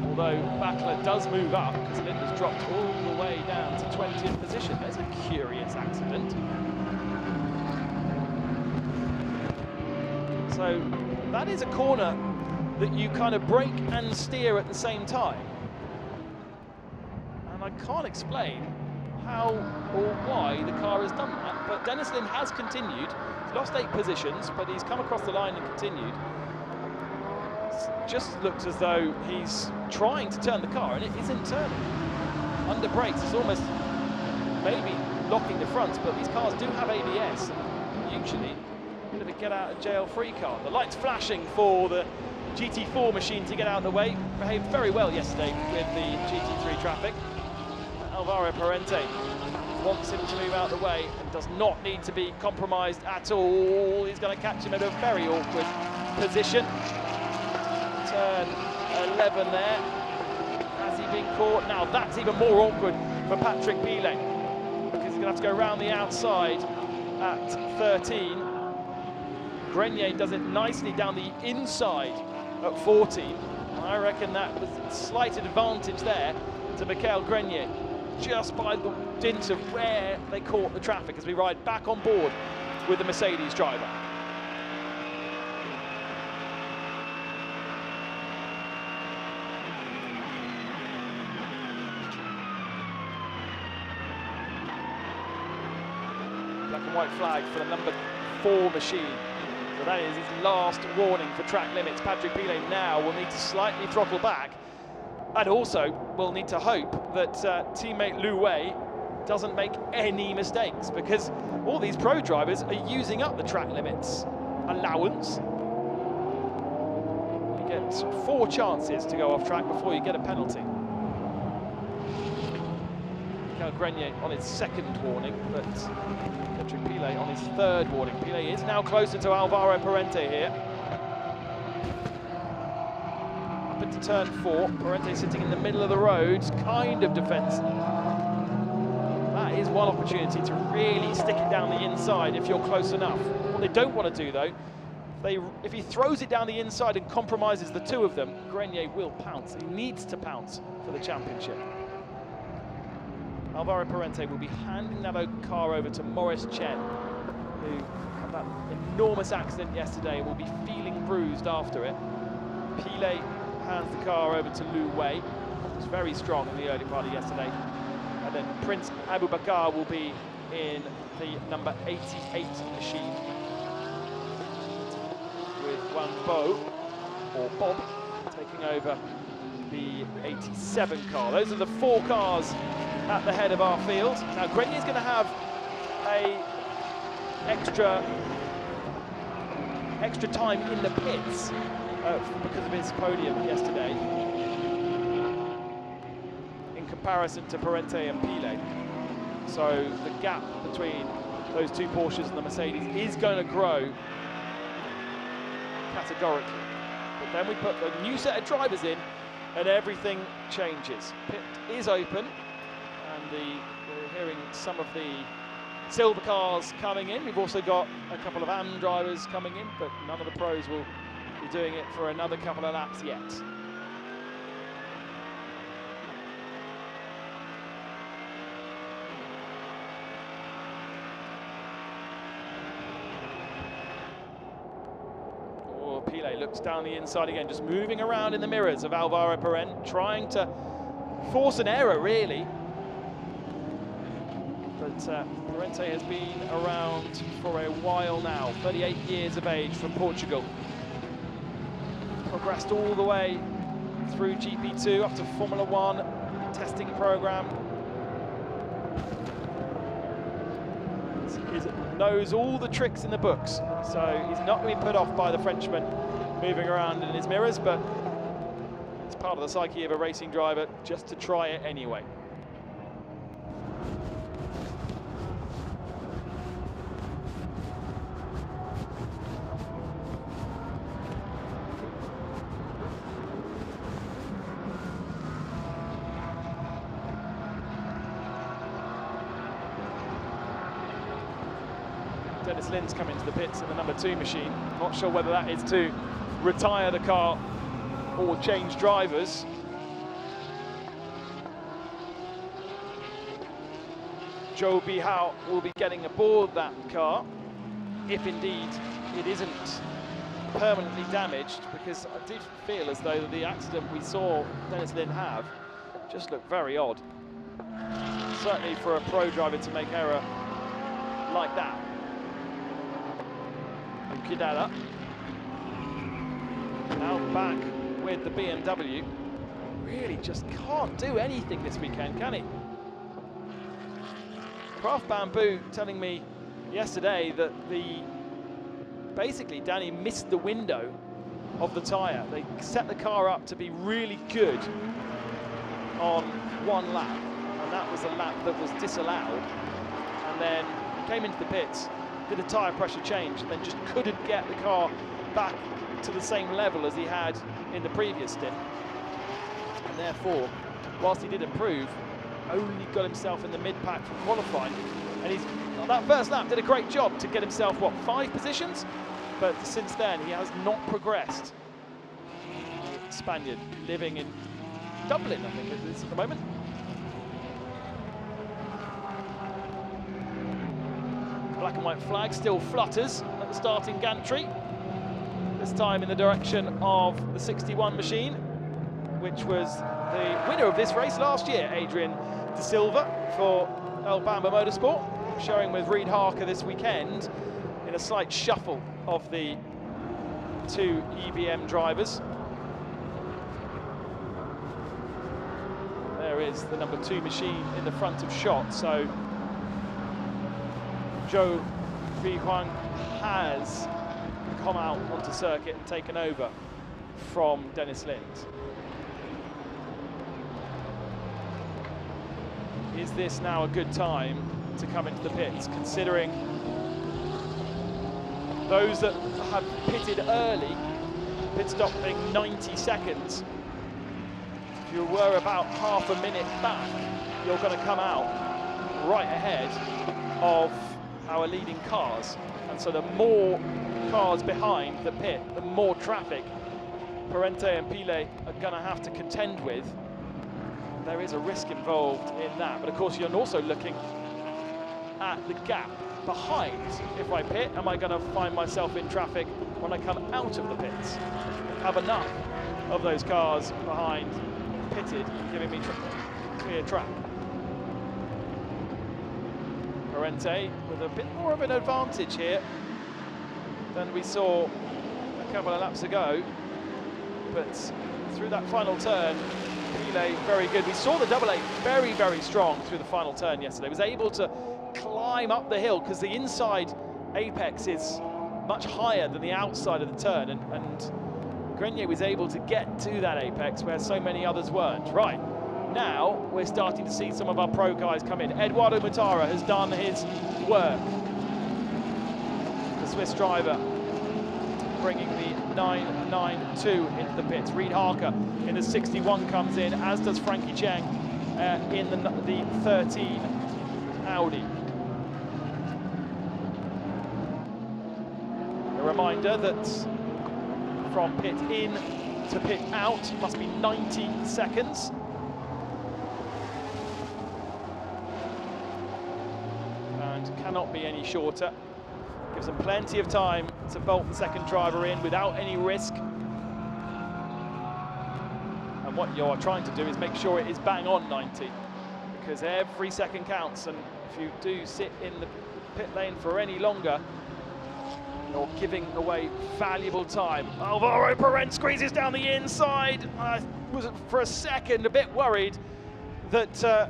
Although Bachler does move up, because Linda's dropped all the way down to 20th position. There's a curious accident. So that is a corner that you kind of brake and steer at the same time. And I can't explain how or why the car has done that, but Dennis Lin has continued. He's lost 8 positions, but he's come across the line and continued. It just looks as though he's trying to turn the car, and it isn't turning. Under brakes, it's almost maybe locking the fronts, but these cars do have ABS, and usually a bit of a get-out-of-jail-free car. The light's flashing for the GT4 machine to get out of the way. Behaved very well yesterday with the GT3 traffic. Alvaro Parente wants him to move out of the way and does not need to be compromised at all. He's going to catch him at a very awkward position. Turn 11 there. Has he been caught? Now that's even more awkward for Patrick Pile, because he's going to have to go around the outside at 13. Grenier does it nicely down the inside at 14. And I reckon that was a slight advantage there to Michael Grenier, just by the dint of where they caught the traffic, as we ride back on board with the Mercedes driver. Black and white flag for the number 4 machine. So that is his last warning for track limits. Patrick Pile now will need to slightly throttle back, and also will need to hope that teammate Lu Wei doesn't make any mistakes, because all these pro drivers are using up the track limits allowance. You get 4 chances to go off track before you get a penalty. Michael Grenier on his 2nd warning, but Patrick Pile on his 3rd warning. Pile is now closer to Alvaro Parente here. Up into turn 4, Parente sitting in the middle of the road, kind of defensive. That is one opportunity to really stick it down the inside if you're close enough. What they don't want to do, though, if he throws it down the inside and compromises the 2 of them, Grenier will pounce. He needs to pounce for the championship. Alvaro Parente will be handing that car over to Maurice Chen, who had that enormous accident yesterday and will be feeling bruised after it. Pile hands the car over to Lu Wei, who was very strong in the early part of yesterday. And then Prince Abu Bakar will be in the number 88 machine, with Wang Bo, or Bob, taking over the 87 car. Those are the 4 cars at the head of our field. Now Grenier's going to have a extra time in the pits because of his podium yesterday. comparison to Parente and Pile. So the gap between those two Porsches and the Mercedes is going to grow categorically. But then we put a new set of drivers in and everything changes. Pit is open, and we're hearing some of the silver cars coming in. We've also got a couple of AM drivers coming in, but none of the pros will be doing it for another couple of laps yet. Pile looks down the inside again, just moving around in the mirrors of Alvaro Parente, trying to force an error, really. But Parente has been around for a while now, 38 years of age, from Portugal. Progressed all the way through GP2 up to Formula 1 testing program. He knows all the tricks in the books, so he's not going to be put off by the Frenchman moving around in his mirrors, but it's part of the psyche of a racing driver just to try it anyway. Dennis Lin's come into the pits in the number 2 machine. Not sure whether that is to retire the car or change drivers. Joe Bihau will be getting aboard that car, if indeed it isn't permanently damaged, because I did feel as though the accident we saw Dennis Lin have just looked very odd. Certainly for a pro driver to make error like that. Kidala now back with the BMW. Really just can't do anything this weekend, can he? Craft Bamboo telling me yesterday that basically Danny missed the window of the tyre. They set the car up to be really good on one lap, and that was a lap that was disallowed, and then came into the pits, did a tyre pressure change, and then just couldn't get the car back to the same level as he had in the previous stint. And therefore, whilst he did improve, only got himself in the mid-pack for qualifying. And he's, on that first lap, did a great job to get himself, what, 5 positions? But since then, he has not progressed. Spaniard living in Dublin, I think it is at the moment. Black and white flag still flutters at the starting gantry. This time in the direction of the 61 machine, which was the winner of this race last year, Adrian De Silva for El Bamba Motorsport, showing with Reid Harker this weekend in a slight shuffle of the 2 EBM drivers. There is the number 2 machine in the front of shot, so Joe Bihuang has come out onto circuit and taken over from Dennis Lind. Is this now a good time to come into the pits, considering those that have pitted early, pit stop being 90 seconds, if you were about half a minute back, you're going to come out right ahead of our leading cars, and so the more cars behind the pit, the more traffic Parente and Pile are going to have to contend with. There is a risk involved in that, but of course you're also looking at the gap behind. If I pit, am I going to find myself in traffic when I come out of the pits? Have enough of those cars behind pitted, giving me clear track. Parente with a bit more of an advantage here than we saw a couple of laps ago, but through that final turn, Pile very good. We saw the double eight very, very strong through the final turn yesterday. Was able to climb up the hill because the inside apex is much higher than the outside of the turn, and Grenier was able to get to that apex where so many others weren't. Right, now we're starting to see some of our pro guys come in. Eduardo Mutara has done his work. The Swiss driver bringing the 992 into the pits. Reid Harker in the 61 comes in, as does Frankie Cheng in the 13 Audi. A reminder that from pit in to pit out must be 90 seconds. And cannot be any shorter. Gives them plenty of time to bolt the second driver in without any risk. And what you're trying to do is make sure it is bang on 90, because every second counts, and if you do sit in the pit lane for any longer, you're giving away valuable time. Alvaro Perez squeezes down the inside. I was for a second a bit worried that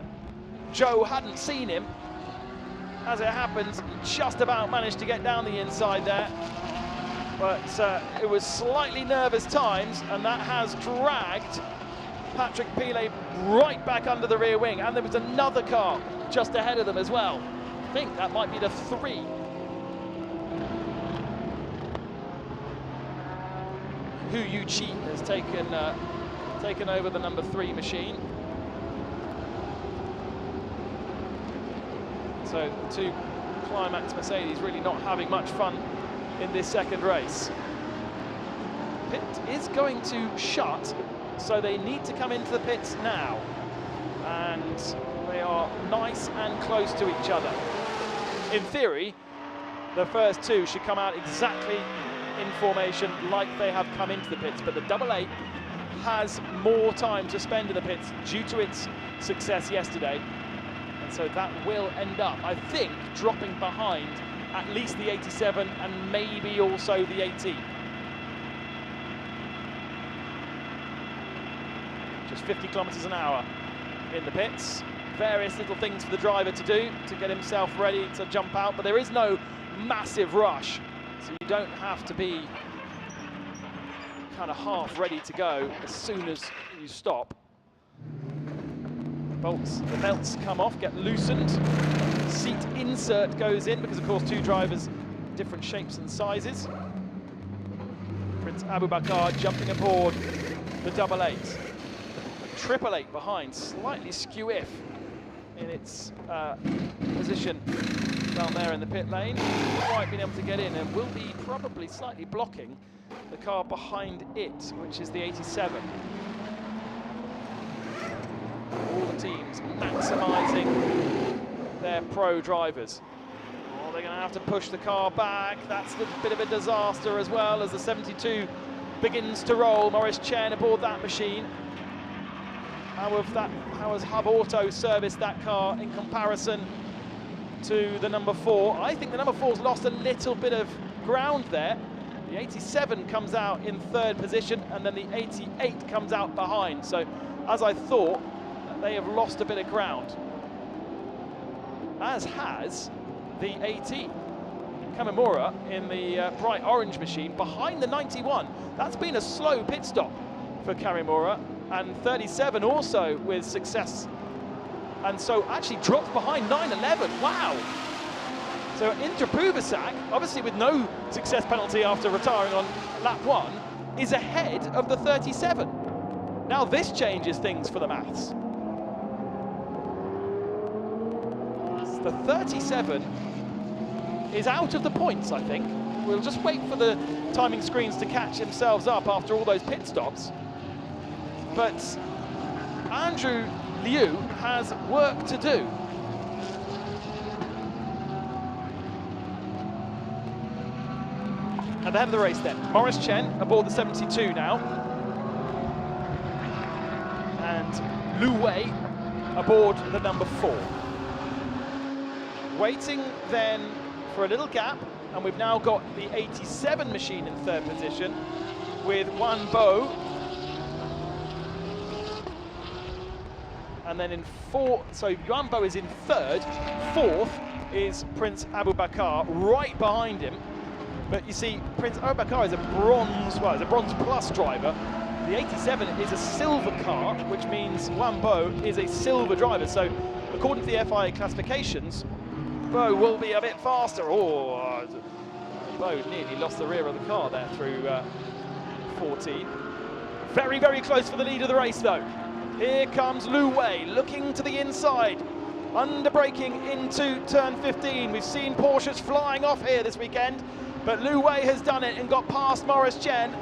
Joe hadn't seen him. As it happens, he just about managed to get down the inside there. But it was slightly nervous times, and that has dragged Patrick Pilet right back under the rear wing. And there was another car just ahead of them as well. I think that might be the 3. Hu Yuqi has taken over the number 3 machine. So the 2 Climax Mercedes really not having much fun in this second race. Pit is going to shut, so they need to come into the pits now. And they are nice and close to each other. In theory, the first 2 should come out exactly in formation like they have come into the pits, but the double 8 has more time to spend in the pits due to its success yesterday, and so that will end up, I think, dropping behind at least the 87 and maybe also the 18. Just 50 kilometers an hour in the pits. Various little things for the driver to do to get himself ready to jump out, but there is no massive rush. So you don't have to be kind of half ready to go as soon as you stop. The belts come off, get loosened. Seat insert goes in because, of course, 2 drivers, different shapes and sizes. Prince Abubakar jumping aboard the double 8. The triple 8 behind, slightly skew-if in its position down there in the pit lane. Quite been able to get in, and will be probably slightly blocking the car behind it, which is the 87. All the teams maximising their pro drivers. Oh, they're going to have to push the car back. That's a bit of a disaster as well, as the 72 begins to roll. Maurice Chen aboard that machine. How has Hub Auto serviced that car in comparison to the number 4? I think the number 4's lost a little bit of ground there. The 87 comes out in 3rd position, and then the 88 comes out behind. So, as I thought, they have lost a bit of ground. As has the 18. Kamimura in the bright orange machine behind the 91. That's been a slow pit stop for Kamimura, and 37 also with success. And so actually dropped behind 911. Wow. So Indra Puvasak, obviously with no success penalty after retiring on lap 1, is ahead of the 37. Now this changes things for the maths. The 37 is out of the points, I think. We'll just wait for the timing screens to catch themselves up after all those pit stops. But Andrew Liu has work to do. At the head of the race then, Maurice Chen aboard the 72 now. And Lu Wei aboard the number 4. Waiting then for a little gap, and we've now got the 87 machine in 3rd position with Wan Bo. And then in 4th, so Yuan Bo is in 3rd, 4th is Prince Abubakar right behind him. But you see, Prince Abubakar is a bronze, well, he's a bronze plus driver, The 87 is a silver car, which means Wan Bo is a silver driver. So according to the FIA classifications, Bo will be a bit faster. Oh, Bo nearly lost the rear of the car there through 14. Very, very close for the lead of the race though. Here comes Lu Wei looking to the inside, under braking into turn 15. We've seen Porsches flying off here this weekend, but Lu Wei has done it and got past Maurice Chen.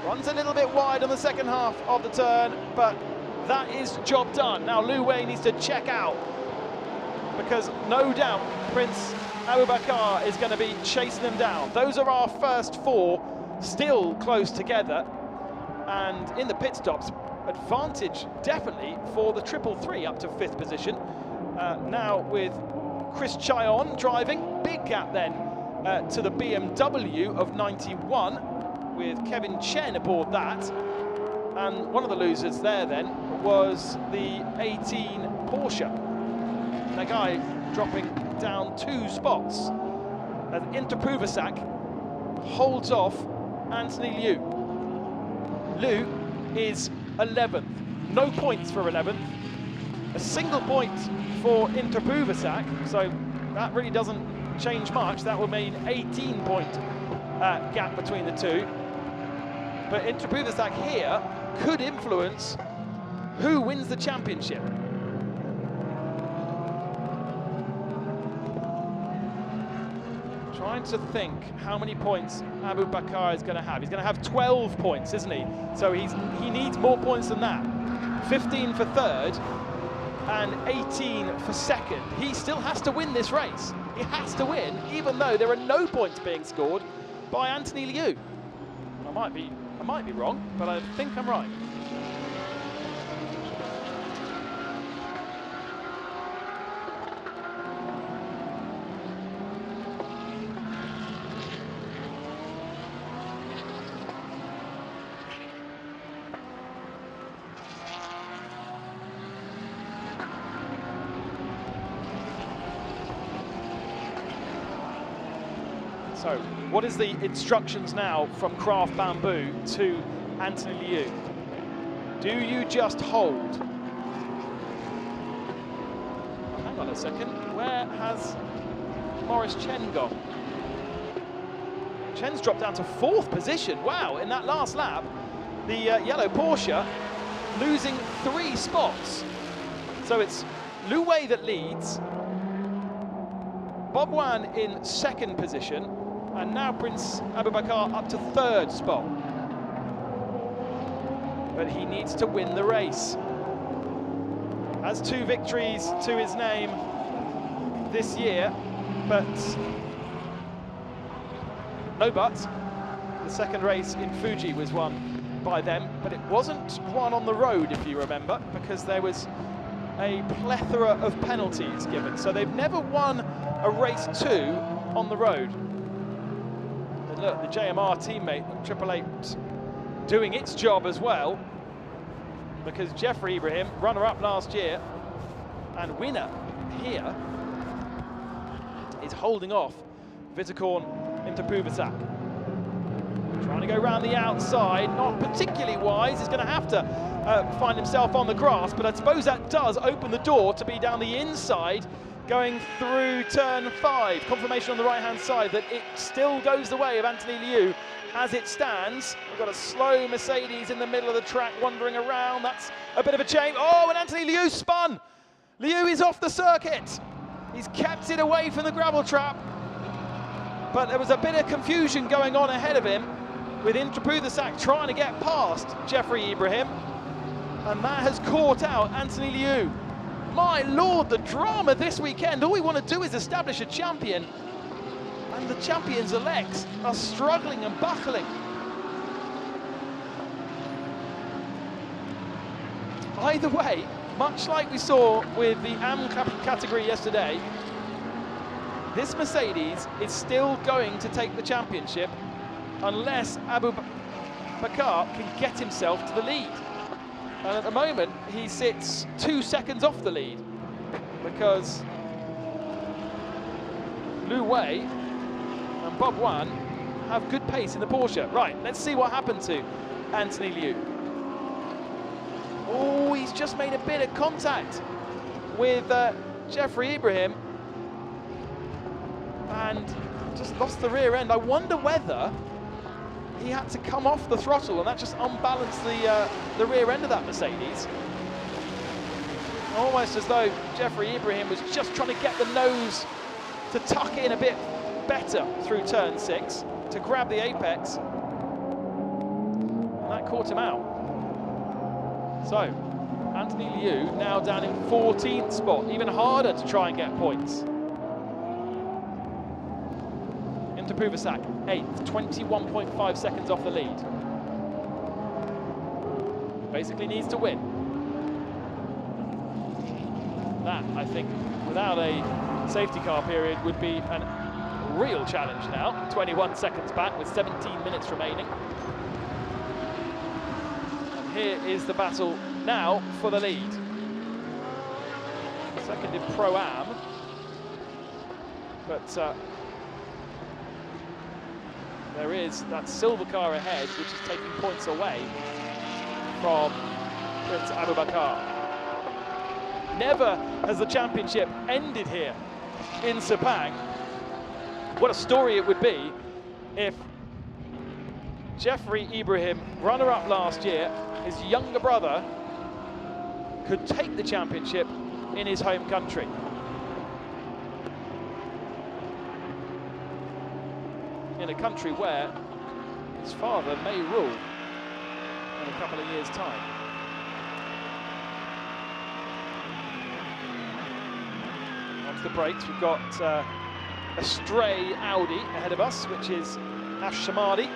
Runs a little bit wide on the second half of the turn, but that is job done. Now Lu Wei needs to check out, because no doubt Prince Abu Bakar is going to be chasing them down. Those are our first four, still close together, and in the pit stops, advantage definitely for the 333 up to 5th position. Now with Chris Chayon driving, big gap then to the BMW of 91, with Kevin Chen aboard that. And one of the losers there then was the 18 Porsche. Nagai dropping down 2 spots as Interpruvasak holds off Anthony Liu. Liu is 11th, no points for 11th, a single point for Interpruvasak, so that really doesn't change much. That will mean 18-point gap between the two. But Interpruvasak here could influence who wins the championship. Trying to think how many points Abu Bakar is going to have. He's going to have 12 points, isn't he? So he needs more points than that. 15 for 3rd and 18 for 2nd. He still has to win this race. He has to win, even though there are no points being scored by Anthony Liu. I might be wrong, but I think I'm right. So, what is the instructions now from Craft Bamboo to Anthony Liu? Do you just hold? Hang on a second, where has Maurice Chen gone? Chen's dropped down to 4th position. Wow, in that last lap, the yellow Porsche losing 3 spots. So it's Lu Wei that leads, Bob Wan in 2nd position, and now Prince Abu Bakar up to 3rd spot. But he needs to win the race. Has 2 victories to his name this year, but no buts. The 2nd race in Fuji was won by them, but it wasn't won on the road, if you remember, because there was a plethora of penalties given. So they've never won a race 2 on the road. And look, the JMR teammate, Triple Eight, doing its job as well, because Jeffrey Ibrahim, runner-up last year and winner here, is holding off Vitakorn Interpruvasak. Trying to go round the outside, not particularly wise. He's going to have to find himself on the grass, but I suppose that does open the door to be down the inside, going through turn 5. Confirmation on the right-hand side that it still goes the way of Anthony Liu as it stands. We've got a slow Mercedes in the middle of the track wandering around. That's a bit of a change. Oh, and Anthony Liu spun. Liu is off the circuit. He's kept it away from the gravel trap, but there was a bit of confusion going on ahead of him, with Interpruvasak trying to get past Jeffrey Ibrahim, and that has caught out Anthony Liu. My lord, the drama this weekend. All we want to do is establish a champion, and the champions-elect are struggling and buckling. Either way, much like we saw with the AM category yesterday, this Mercedes is still going to take the championship unless Abu Bakar can get himself to the lead. And at the moment, he sits 2 seconds off the lead, because Lu Wei and Bob Wan have good pace in the Porsche. Right, let's see what happened to Anthony Liu. Oh, he's just made a bit of contact with Jeffrey Ibrahim and just lost the rear end. I wonder whether he had to come off the throttle and that just unbalanced the rear end of that Mercedes. Almost as though Jeffrey Ibrahim was just trying to get the nose to tuck in a bit better through turn 6 to grab the apex, and that caught him out. So Anthony Liu now down in 14th spot, even harder to try and get points. Into Puvasak, 8th, 21.5 seconds off the lead. Basically needs to win. That, I think, without a safety car period, would be a real challenge now. 21 seconds back with 17 minutes remaining. And here is the battle now for the lead. Second in Pro-Am. But there is that silver car ahead, which is taking points away from Prince Abubakar. Never has the championship ended here in Sepang. What a story it would be if Jeffrey Ibrahim, runner-up last year, his younger brother, could take the championship in his home country. In a country where his father may rule in a couple of years' time. Onto the brakes, we've got a stray Audi ahead of us, which is Ash Shamadi,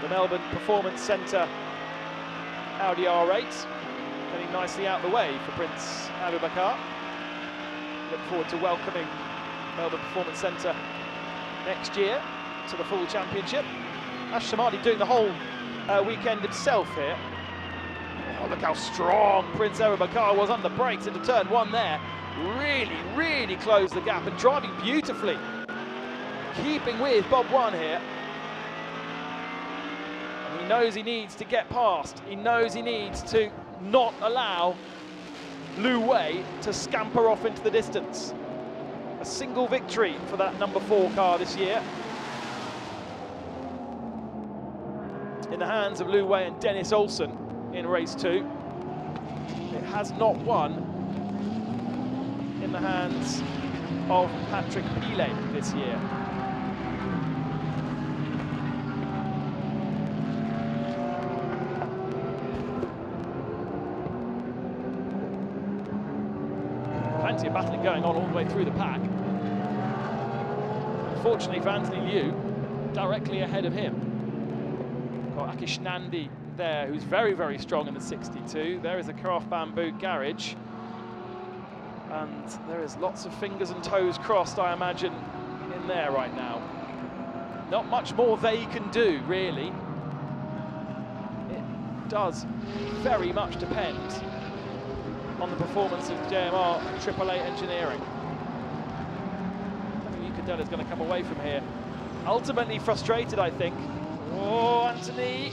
the Melbourne Performance Centre Audi R8, getting nicely out of the way for Prince Abubakar. Look forward to welcoming Melbourne Performance Centre next year to the full championship. Ash Shamadi doing the whole weekend himself here. Oh, look how strong Prince Abubakar was on the brakes into turn 1 there. Really closed the gap and driving beautifully. Keeping with Bob 1 here. And he knows he needs to get past. He knows he needs to not allow Lu Wei to scamper off into the distance. A single victory for that number 4 car this year. In the hands of Lu Wei and Dennis Olsen in race 2. It has not won in the hands of Patrick Pile this year. Plenty of battling going on all the way through the pack. Unfortunately for Anthony Liu, directly ahead of him. Got Akish Nandi there, who's very strong in the 62. There is a Craft Bamboo garage. And there is lots of fingers and toes crossed, I imagine, in there right now. Not much more they can do, really. It does very much depend on the performance of JMR AAA Engineering. I think Yucadella is going to come away from here ultimately frustrated, I think. Oh, Anthony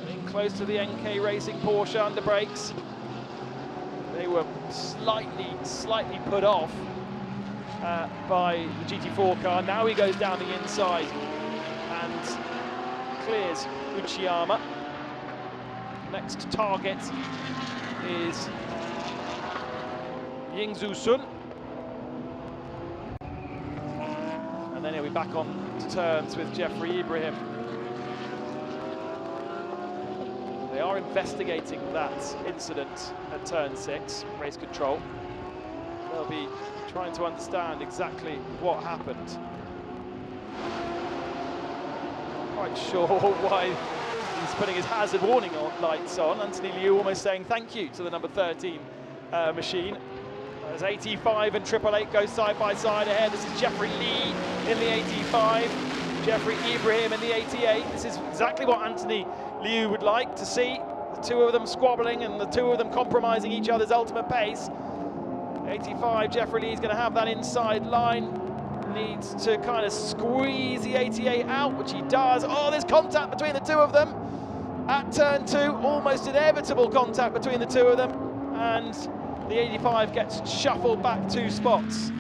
getting close to the NK Racing Porsche under brakes. They were slightly put off by the GT4 car. Now he goes down the inside and clears Uchiyama. Next target is Yingzhou Sun. And then he'll be back on to terms with Jeffrey Ibrahim. They are investigating that incident at turn 6, race control. They'll be trying to understand exactly what happened. Not quite sure why he's putting his hazard warning lights on. Anthony Liu almost saying thank you to the number 13 machine. As 85 and 888 go side by side ahead. This is Jeffrey Lee in the 85, Jeffrey Ibrahim in the 88. This is exactly what Anthony Liu would like to see, the two of them squabbling and the two of them compromising each other's ultimate pace. 85, Jeffrey Lee's going to have that inside line. Needs to kind of squeeze the 88 out, which he does. Oh, there's contact between the two of them. at turn 2, almost inevitable contact between the two of them, and the 85 gets shuffled back 2 spots.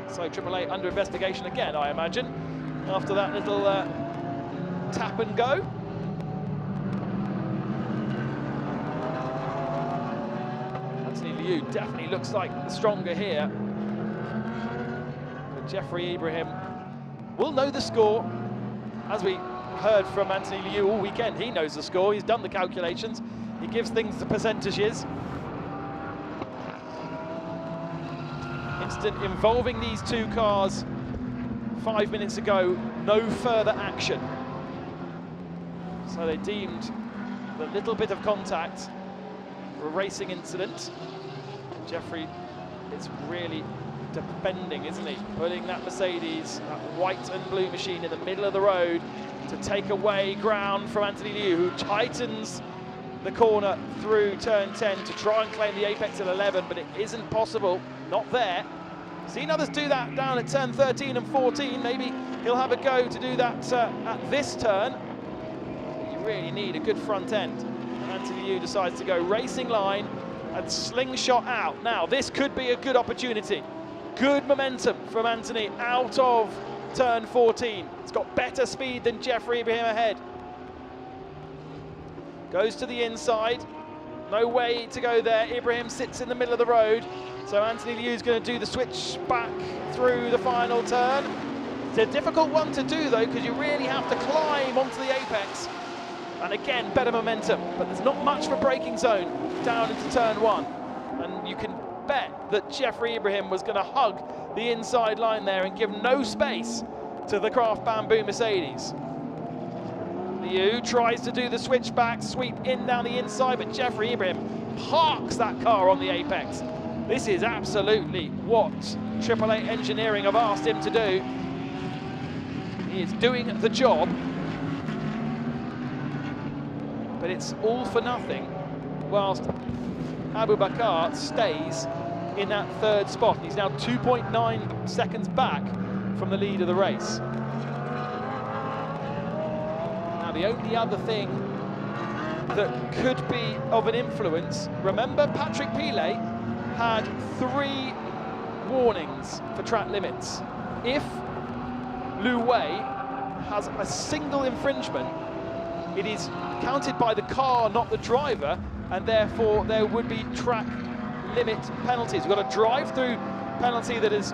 So Triple Eight under investigation again, I imagine, after that little tap and go. Anthony Liu definitely looks like the stronger here. But Jeffrey Ibrahim will know the score. As we heard from Anthony Liu all weekend, he knows the score, he's done the calculations, he gives things the percentages. Incident involving these 2 cars 5 minutes ago, no further action. So they deemed the little bit of contact for a racing incident. Jeffrey is really defending, isn't he? Putting that Mercedes, that white and blue machine, in the middle of the road to take away ground from Anthony Liu, who tightens the corner through turn 10 to try and claim the apex at 11, but it isn't possible, not there. Seen others do that down at turn 13 and 14. Maybe he'll have a go to do that at this turn. You really need a good front end. Anthony Liu decides to go racing line and slingshot out. Now, this could be a good opportunity. Good momentum from Anthony out of turn 14. It's got better speed than Jeffrey Ibrahim ahead. Goes to the inside. No way to go there. Ibrahim sits in the middle of the road. So Anthony Liu's going to do the switch back through the final turn. It's a difficult one to do though, because you really have to climb onto the apex. And again, better momentum, but there's not much of a braking zone down into turn 1. And you can bet that Jeffrey Ibrahim was going to hug the inside line there and give no space to the Craft Bamboo Mercedes. Liu tries to do the switchback, sweep in down the inside, but Jeffrey Ibrahim parks that car on the apex. This is absolutely what Triple Eight Engineering have asked him to do. He is doing the job, but it's all for nothing whilst Abu Bakar stays in that 3rd spot. He's now 2.9 seconds back from the lead of the race. Now, the only other thing that could be of an influence, remember Patrick Pilet had 3 warnings for track limits. If Lu Wei has a single infringement, it is counted by the car, not the driver, and therefore there would be track limit penalties. We've got a drive-through penalty that is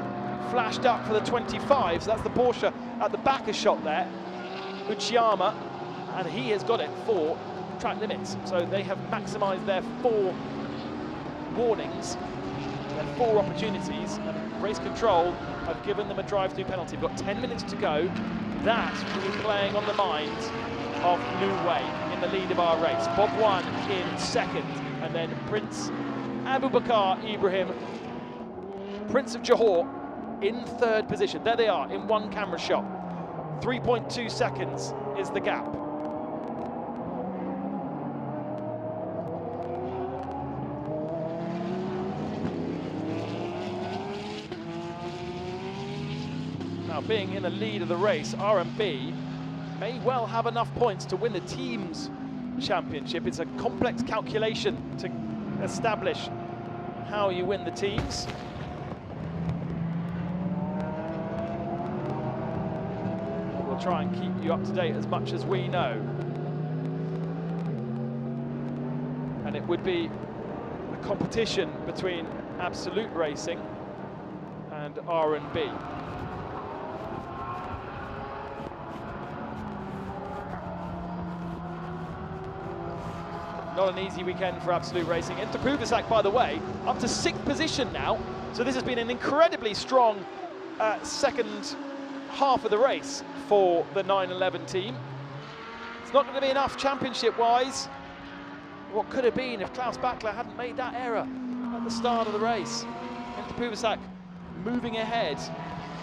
flashed up for the 25, so that's the Porsche at the back is shot there, Uchiyama, and he has got it for track limits. So they have maximised their 4 warnings, their 4 opportunities, and race control have given them a drive-through penalty. We've got 10 minutes to go. That will be playing on the mind of Lu Wei in the lead of our race. Bob 1 in 2nd, and then Prince Abu Bakar Ibrahim, Prince of Johor, in 3rd position. There they are in one camera shot. 3.2 seconds is the gap. Now, being in the lead of the race, R&B may well have enough points to win the team's championship. It's a complex calculation to establish how you win the teams. We'll try and keep you up to date as much as we know. And it would be a competition between Absolute Racing and R&B. Not an easy weekend for Absolute Racing. Into Puvacek, by the way, up to 6th position now. So this has been an incredibly strong second half of the race for the 911 team. It's not going to be enough championship-wise. What could have been if Klaus Bachler hadn't made that error at the start of the race. Into Puvacek moving ahead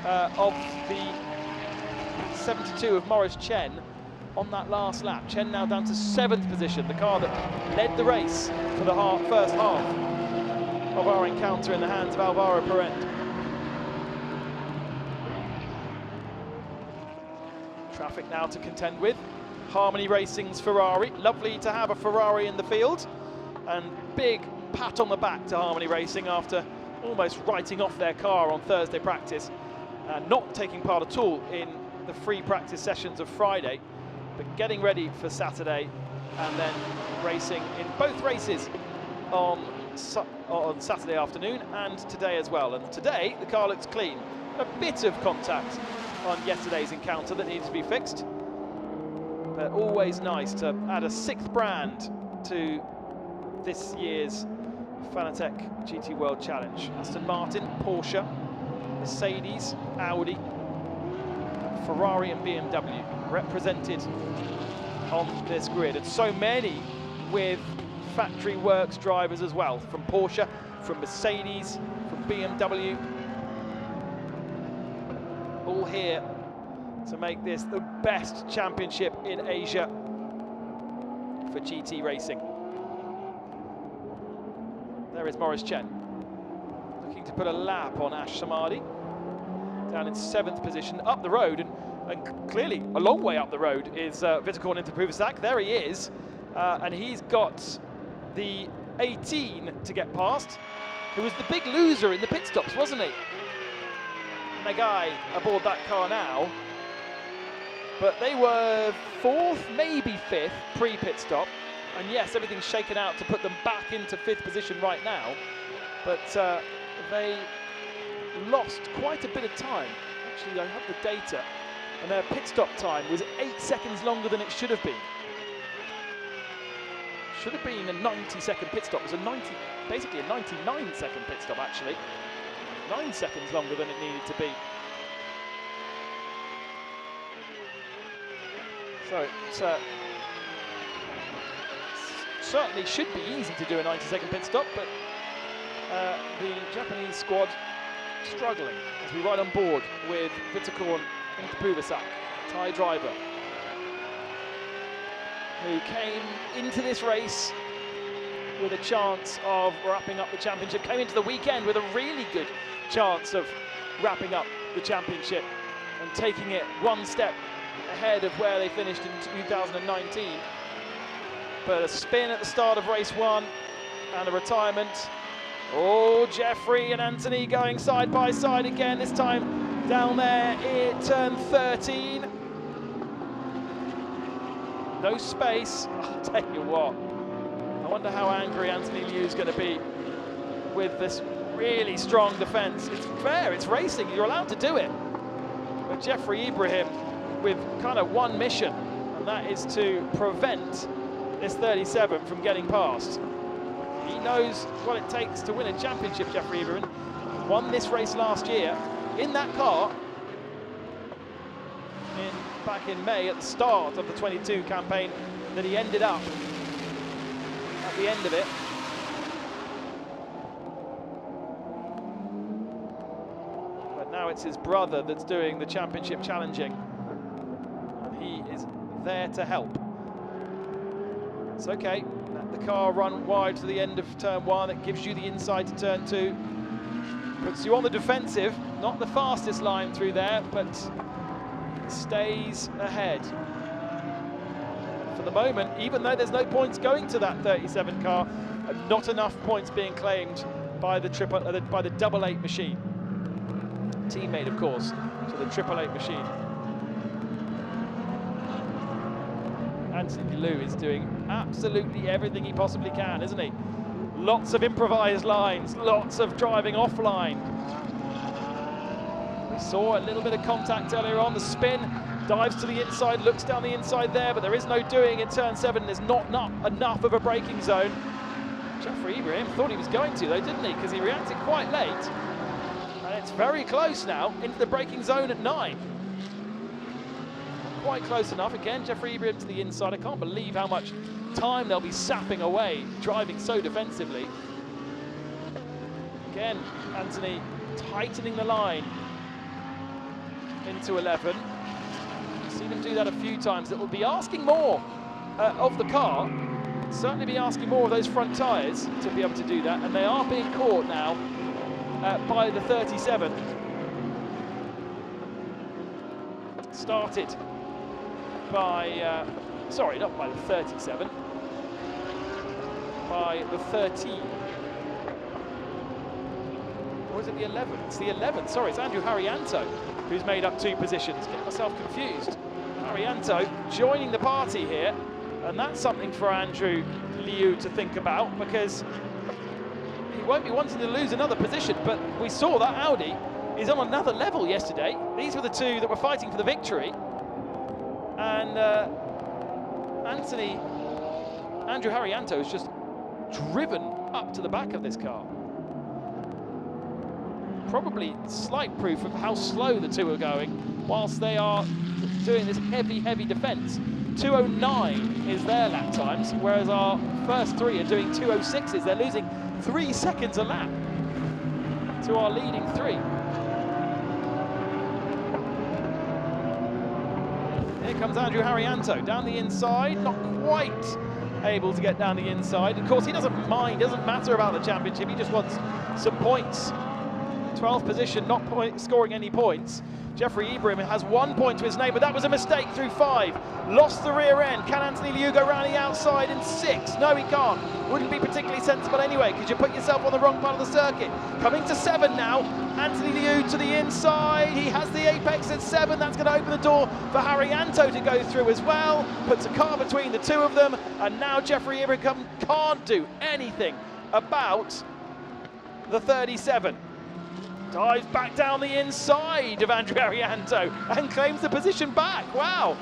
of the 72 of Maurice Chen on that last lap. Chen now down to 7th position, the car that led the race for the first half of our encounter in the hands of Alvaro Parent. Traffic now to contend with. Harmony Racing's Ferrari. Lovely to have a Ferrari in the field. And big pat on the back to Harmony Racing after almost writing off their car on Thursday practice. Not taking part at all in the free practice sessions of Friday, but getting ready for Saturday and then racing in both races on Saturday afternoon and today as well. And today the car looks clean. A bit of contact on yesterday's encounter that needs to be fixed, but always nice to add a 6th brand to this year's Fanatec GT World Challenge. Aston Martin, Porsche, Mercedes, Audi, Ferrari and BMW represented on this grid, and so many with factory works drivers as well, from Porsche, from Mercedes, from BMW, all here to make this the best championship in Asia for GT racing. There is Maurice Chen, looking to put a lap on Ash Samadhi, down in 7th position, up the road, and clearly a long way up the road is Vitakorn into Pruvasak. There he is, and he's got the 18 to get past, who was the big loser in the pit stops, wasn't he? Nagai aboard that car now, but they were 4th, maybe 5th pre-pit stop, and yes, everything's shaken out to put them back into 5th position right now, but they lost quite a bit of time. Actually, I have the data, and their pit stop time was 8 seconds longer than it should have been. Should have been a 90-second pit stop. It was basically a 99-second pit stop, actually. 9 seconds longer than it needed to be. So it certainly should be easy to do a 90-second pit stop, but the Japanese squad struggling as we ride on board with Vitakorn into Pruvasak, Thai driver, who came into this race with a chance of wrapping up the championship, came into the weekend with a really good chance of wrapping up the championship and taking it one step ahead of where they finished in 2019. But a spin at the start of race 1 and a retirement. Oh, Jeffrey and Anthony going side by side again, this time down there at turn 13. No space. I'll tell you what, I wonder how angry Anthony Liu's going to be with this really strong defence. It's fair, it's racing, you're allowed to do it. But Jeffrey Ibrahim with kind of one mission, and that is to prevent this 37 from getting past. He knows what it takes to win a championship, Jeffrey Ibrahim. Won this race last year in that car back in May at the start of the 22 campaign that he ended up at the end of it. But now it's his brother that's doing the championship challenging, and he is there to help. It's okay, let the car run wide to the end of turn 1. It gives you the inside to turn 2. Puts you on the defensive, not the fastest line through there, but stays ahead. For the moment, even though there's no points going to that 37 car, not enough points being claimed by the double 8 machine. Teammate, of course, to the 888 machine. Anthony Liu is doing absolutely everything he possibly can, isn't he? Lots of improvised lines, lots of driving offline. We saw a little bit of contact earlier on, the spin, dives to the inside, looks down the inside there, but there is no doing in turn 7. There's not enough of a braking zone. Jeffrey Ibrahim thought he was going to though, didn't he? Because he reacted quite late. And it's very close now into the braking zone at 9. Quite close enough. Again, Jeffrey Ibrahim to the inside. I can't believe how much time they'll be sapping away, driving so defensively. Again, Anthony tightening the line into 11. I've seen him do that a few times. It will be asking more of the car. Certainly be asking more of those front tyres to be able to do that, and they are being caught now by the 37. Started by, sorry, not by the 37, by the 13. Or is it the 11? It's the 11, sorry, it's Andrew Haryanto who's made up 2 positions. Get myself confused. Haryanto joining the party here, and that's something for Andrew Liu to think about, because he won't be wanting to lose another position, but we saw that Audi is on another level yesterday. These were the 2 that were fighting for the victory, and Andrew Haryanto has just driven up to the back of this car. Probably slight proof of how slow the 2 are going whilst they are doing this heavy defence. 2:09 is their lap times, whereas our first 3 are doing 2:06s. They're losing 3 seconds a lap to our leading 3. Here comes Andrew Haryanto down the inside, not quite able to get down the inside. Of course, he doesn't mind, doesn't matter about the championship, he just wants some points. 12th position, not scoring any points. Jeffrey Ibrahim has 1 point to his name, but that was a mistake through 5. Lost the rear end. Can Anthony Liu go round the outside in 6? No, he can't. Wouldn't be particularly sensible anyway, because you put yourself on the wrong part of the circuit. Coming to 7 now. Anthony Liu to the inside. He has the apex at 7. That's going to open the door for Haryanto to go through as well. Puts a car between the 2 of them, and now Jeffrey Ibrahim can't do anything about the 37. Dives back down the inside of Andrew Haryanto and claims the position back. Wow.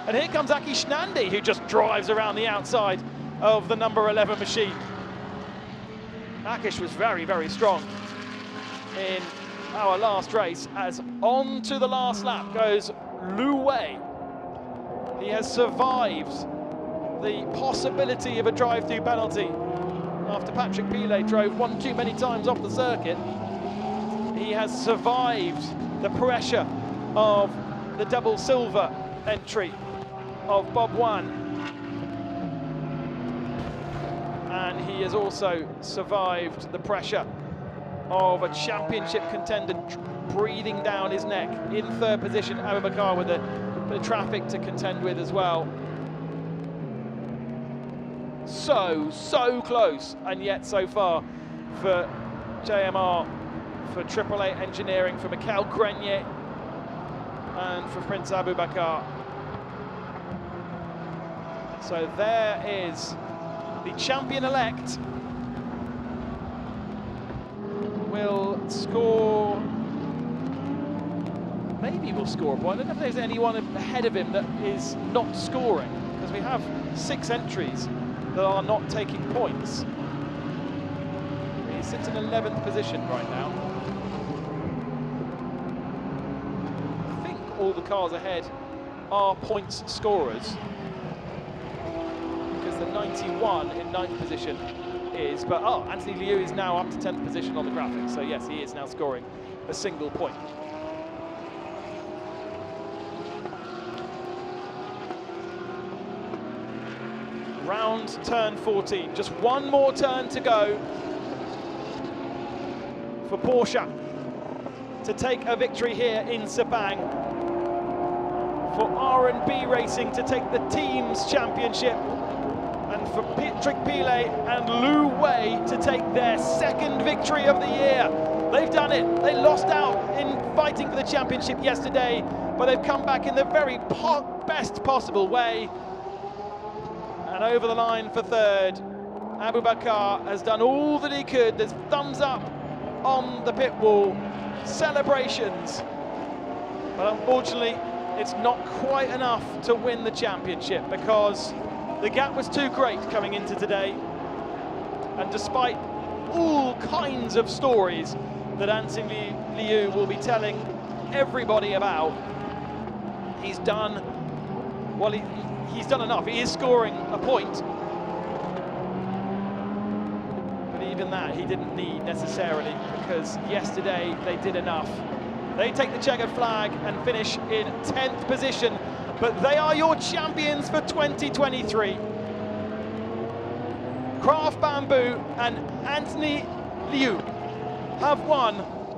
And here comes Akish Nandi, who just drives around the outside of the number 11 machine. Akish was very strong in our last race, as on to the last lap goes Lu Wei. He has survived the possibility of a drive-through penalty after Patrick Pilet drove one too many times off the circuit. He has survived the pressure of the double silver entry of Bob Wan. And he has also survived the pressure of a championship contender breathing down his neck. In 3rd position, Abu Bakar with a bit of traffic to contend with as well. So close, and yet so far for JMR, for AAA Engineering, for Michael Grenier, and for Prince Abu Bakar. So there is the champion-elect. Will score, maybe will score a point. I don't know if there's anyone ahead of him that is not scoring, because we have 6 entries that are not taking points. He sits in 11th position right now. I think all the cars ahead are points scorers, because the 91 in 9th position is, but Anthony Liu is now up to 10th position on the graphic, so yes, he is now scoring a single point. Round turn 14, just one more turn to go for Porsche to take a victory here in Sepang, for R&B Racing to take the team's championship, and for Patrick Pilet and Lu Wei to take their 2nd victory of the year. They've done it. They lost out in fighting for the championship yesterday, but they've come back in the very best possible way. And over the line for 3rd, Abu Bakar has done all that he could. There's thumbs up on the pit wall, celebrations, but unfortunately it's not quite enough to win the championship, because the gap was too great coming into today. And despite all kinds of stories that Anthony Liu will be telling everybody about, he's done, well, he's done enough. He is scoring a point, but even that he didn't need necessarily, because yesterday they did enough. They take the checkered flag and finish in 10th position, but they are your champions for 2023. Craft Bamboo and Anthony Liu have won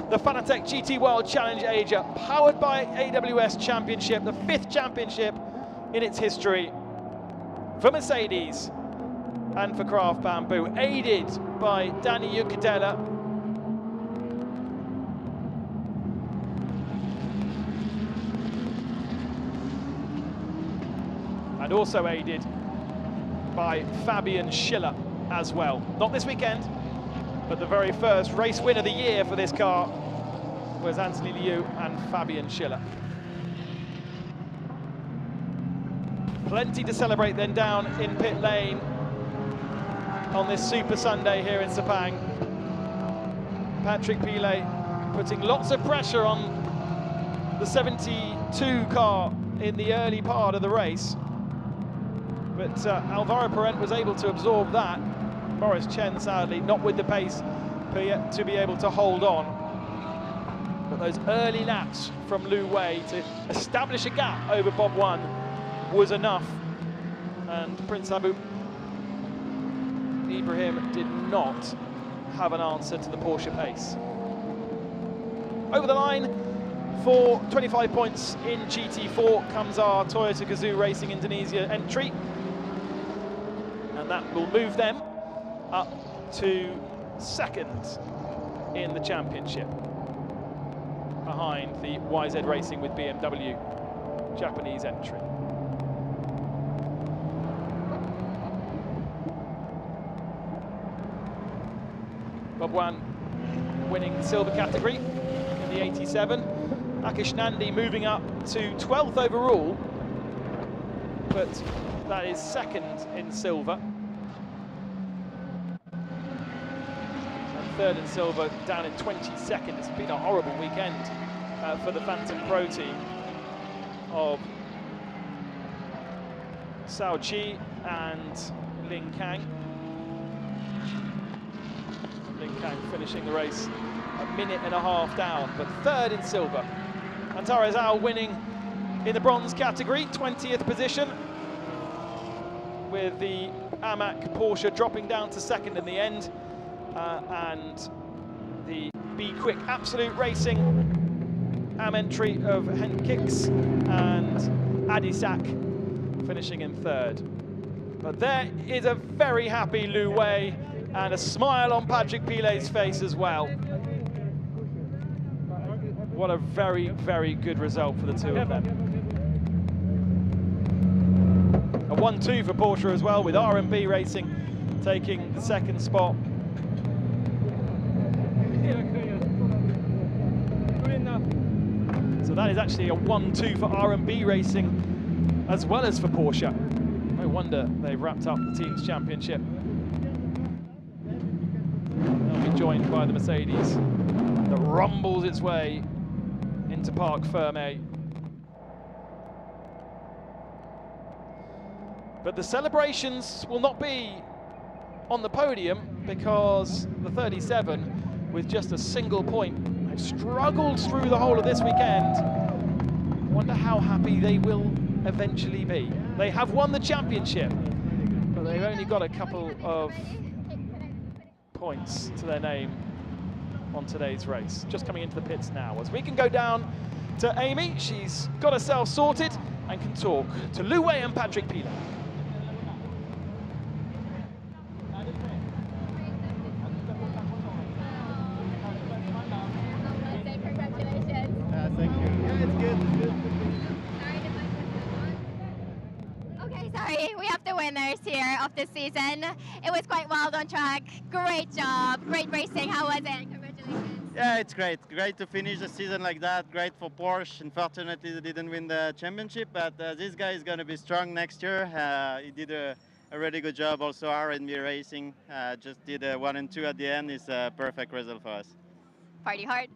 the Fanatec GT World Challenge Asia, powered by AWS Championship, the 5th championship in its history for Mercedes and for Craft Bamboo, aided by Danny Juncadella. And also aided by Fabian Schiller as well. Not this weekend, but the very first race win of the year for this car was Anthony Liu and Fabian Schiller. Plenty to celebrate then down in pit lane on this Super Sunday here in Sepang. Patrick Pilet putting lots of pressure on the 72 car in the early part of the race. But Alvaro Parent was able to absorb that. Boris Chen, sadly, not with the pace to be able to hold on. But those early laps from Lu Wei to establish a gap over Bob Wan was enough. And Prince Abu Ibrahim did not have an answer to the Porsche pace. Over the line for 25 points in GT4 comes our Toyota Gazoo Racing Indonesia entry. And that will move them up to second in the championship, behind the YZ Racing with BMW Japanese entry. Bob Wan winning the silver category in the 87. Akish Nandi moving up to 12th overall, but that is second in silver. And third in silver, down in 22nd. It's been a horrible weekend for the Phantom Pro team of Sao Chi and Ling Kang. Ling Kang finishing the race a minute and a half down, but third in silver. Antara Zhao winning in the bronze category, 20th position, with the AMAC Porsche dropping down to second in the end, and the Be Quick Absolute Racing AM entry of Henk Kicks and Adi Sak finishing in third. But there is a very happy Lu Wei and a smile on Patrick Pilet's face as well. What a very, very good result for the two of them. A 1-2 for Porsche as well, with R&B Racing taking the second spot. So that is actually a 1-2 for R&B Racing as well as for Porsche. No wonder they've wrapped up the team's championship. They'll be joined by the Mercedes that rumbles its way into Parc Fermé. But the celebrations will not be on the podium, because the 37, with just a single point, have struggled through the whole of this weekend. Wonder how happy they will eventually be. They have won the championship, but they've only got a couple of points to their name on today's race. Just coming into the pits now, as we can go down to Amy. She's got herself sorted and can talk to Lu Wei and Patrick Pilet. Thank you. Yeah, it's good. It's good. Okay, sorry, we have the winners here of the season. It was quite wild on track. Great job, great racing. How was it? Congratulations. Yeah, it's great. Great to finish the season like that. Great for Porsche. Unfortunately, they didn't win the championship, but this guy is going to be strong next year. He did a really good job. Also, R&B Racing just did a 1 and 2 at the end. It's a perfect result for us. Party hard.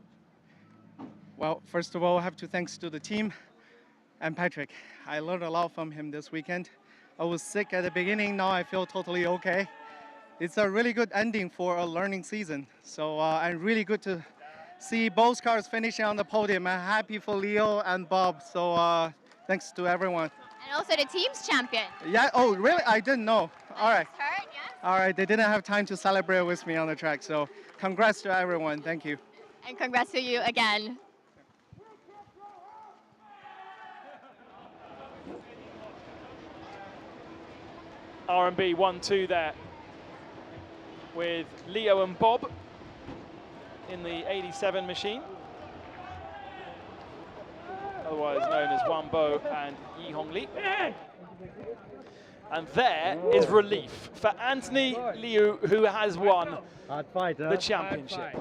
Well, first of all, I have to thanks to the team and Patrick. I learned a lot from him this weekend. I was sick at the beginning. Now I feel totally okay. It's a really good ending for a learning season. So I'm really good to see both cars finishing on the podium. I'm happy for Leo and Bob. So thanks to everyone. And also the team's champion. Yeah. Oh, really? I didn't know. All right. Heard, yes. All right. They didn't have time to celebrate with me on the track. So congrats to everyone. Thank you. And congrats to you again. R&B 1-2 there with Leo and Bob in the 87 machine, otherwise known as Wambo and Yi Hong Li. And there is relief for Anthony Liu, who has won the championship.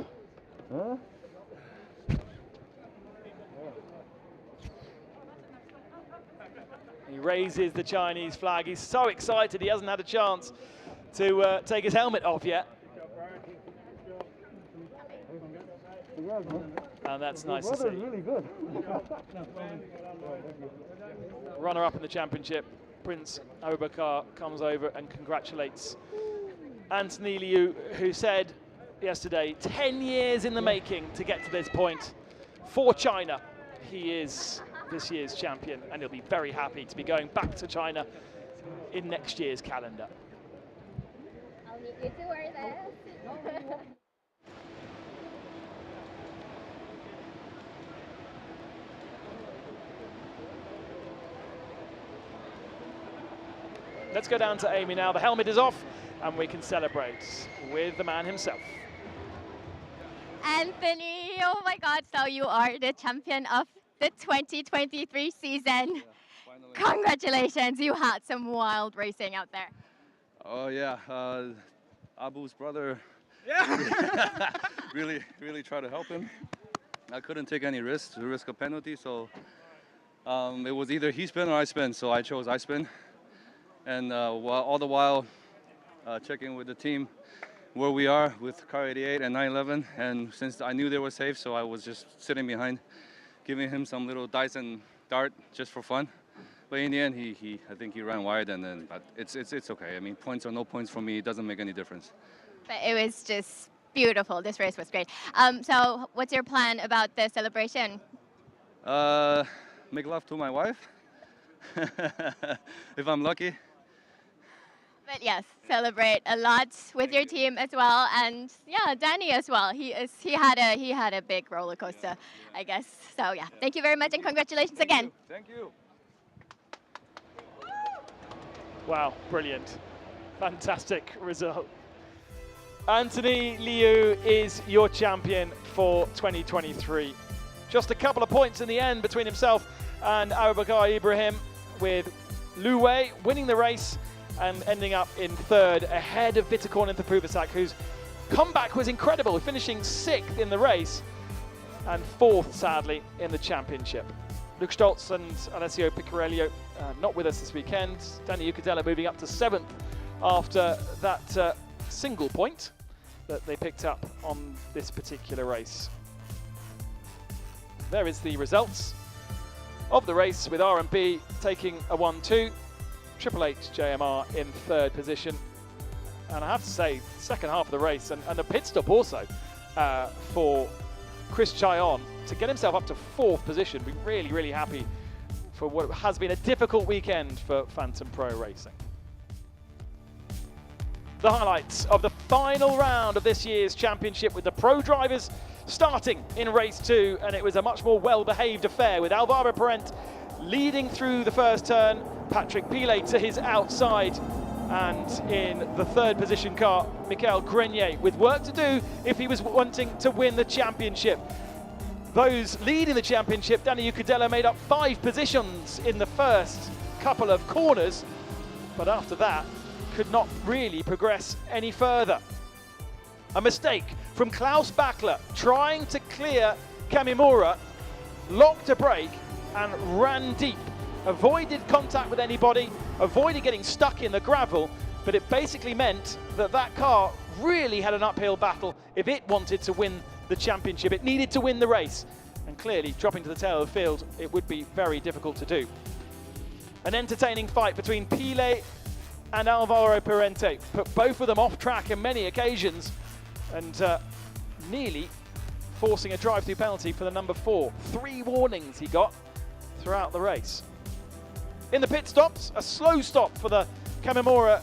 He raises the Chinese flag. He's so excited he hasn't had a chance to take his helmet off yet. And that's nice to see. Runner-up in the championship, Prince Abubakar comes over and congratulates Anthony Liu, who said yesterday, 10 years in the making to get to this point. For China, he is this year's champion, and he'll be very happy to be going back to China in next year's calendar. I'll meet you to wear this. Let's go down to Amy now. The helmet is off, and we can celebrate with the man himself. Anthony, oh my God, so you are the champion of the 2023 season. Finally. Congratulations, you had some wild racing out there. Oh yeah, Abu's brother really tried to help him. I couldn't take any risks to risk a penalty, so it was either he spin or I spin, so I chose I spin. And all the while checking with the team where we are with car 88 and 911, and since I knew they were safe, so I was just sitting behind, giving him some little dice and dart just for fun. But in the end, I think he ran wide, and then but it's okay. I mean, points or no points for me, it doesn't make any difference. But it was just beautiful. This race was great. So what's your plan about the celebration? Make love to my wife, if I'm lucky. But yes, celebrate a lot with your team as well, and yeah, Danny as well. He had a big roller coaster, I guess. So yeah, thank you very much and congratulations again. Thank you. Wow, brilliant. Fantastic result. Anthony Liu is your champion for 2023. Just a couple of points in the end between himself and Abubakar Ibrahim, with Lu Wei winning the race and ending up in third ahead of Vitakorn and Puvacek, whose comeback was incredible, finishing 6th in the race and 4th, sadly, in the championship. Luke Stoltz and Alessio Piccarello not with us this weekend. Danny Ucadella moving up to 7th after that single point that they picked up on this particular race. There is the results of the race, with R&B taking a 1-2, Triple H JMR in 3rd position. And I have to say, second half of the race, and a pit stop also for Chris Chayon to get himself up to 4th position. We're really, really happy for what has been a difficult weekend for Phantom Pro Racing. The highlights of the final round of this year's championship, with the pro drivers starting in race 2, and it was a much more well-behaved affair, with Alvaro Parent leading through the first turn, Patrick Pilet to his outside, and in the 3rd position car, Michael Grenier, with work to do if he was wanting to win the championship. Those leading the championship, Danny Ucadella made up 5 positions in the first couple of corners, but after that could not really progress any further. A mistake from Klaus Bachler, trying to clear Kamimura, locked a brake and ran deep. Avoided contact with anybody, avoided getting stuck in the gravel, but it basically meant that that car really had an uphill battle if it wanted to win the championship. It needed to win the race, and clearly dropping to the tail of the field, it would be very difficult to do. An entertaining fight between Pilet and Alvaro Parente put both of them off track on many occasions, and nearly forcing a drive-through penalty for the number 4. 3 warnings he got throughout the race. In the pit stops, a slow stop for the Kamimura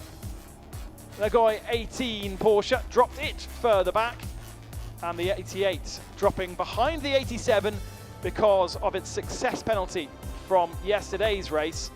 Nagoya 18 Porsche, dropped it further back, and the 88 dropping behind the 87 because of its success penalty from yesterday's race.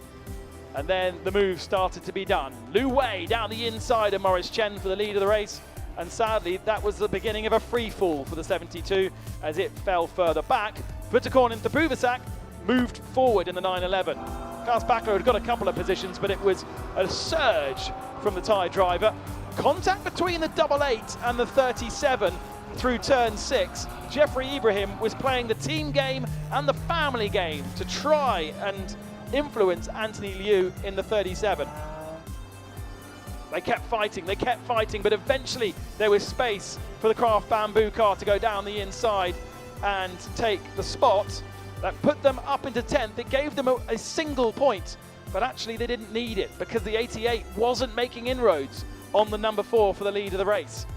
And then the move started to be done. Lu Wei down the inside of Maurice Chen for the lead of the race. And sadly, that was the beginning of a free fall for the 72 as it fell further back. Vutterkorn into Puvasak moved forward in the 911. Klaus Bachler had got a couple of positions, but it was a surge from the Thai driver. Contact between the 88 and the 37 through turn 6. Jeffrey Ibrahim was playing the team game and the family game to try and influence Anthony Liu in the 37. They kept fighting, but eventually there was space for the Craft Bamboo car to go down the inside and take the spot. That put them up into 10th. It gave them a single point, but actually they didn't need it because the 88 wasn't making inroads on the number 4 for the lead of the race.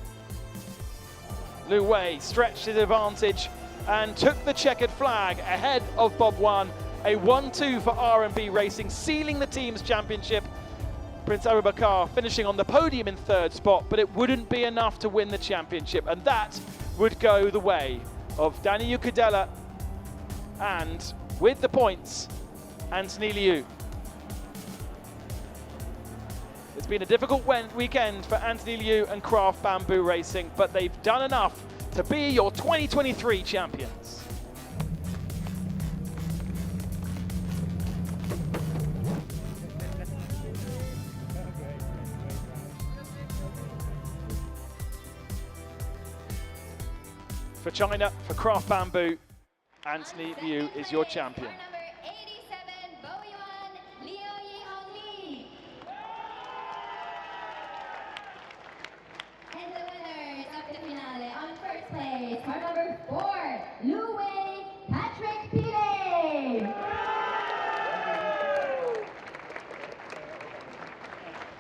Lu Wei stretched his advantage and took the checkered flag ahead of Bob Wan. A 1-2 for R&B Racing, sealing the team's championship. Prince Abubakar finishing on the podium in 3rd spot, but it wouldn't be enough to win the championship, and that would go the way of Danny Ukudela and, with the points, Anthony Liu. It's been a difficult weekend for Anthony Liu and Craft Bamboo Racing, but they've done enough to be your 2023 champions. For China, for Craft Bamboo, Anthony Liu is your champion. And the winners of the finale on first place, car number 4, Lu Wei, Patrick Pile.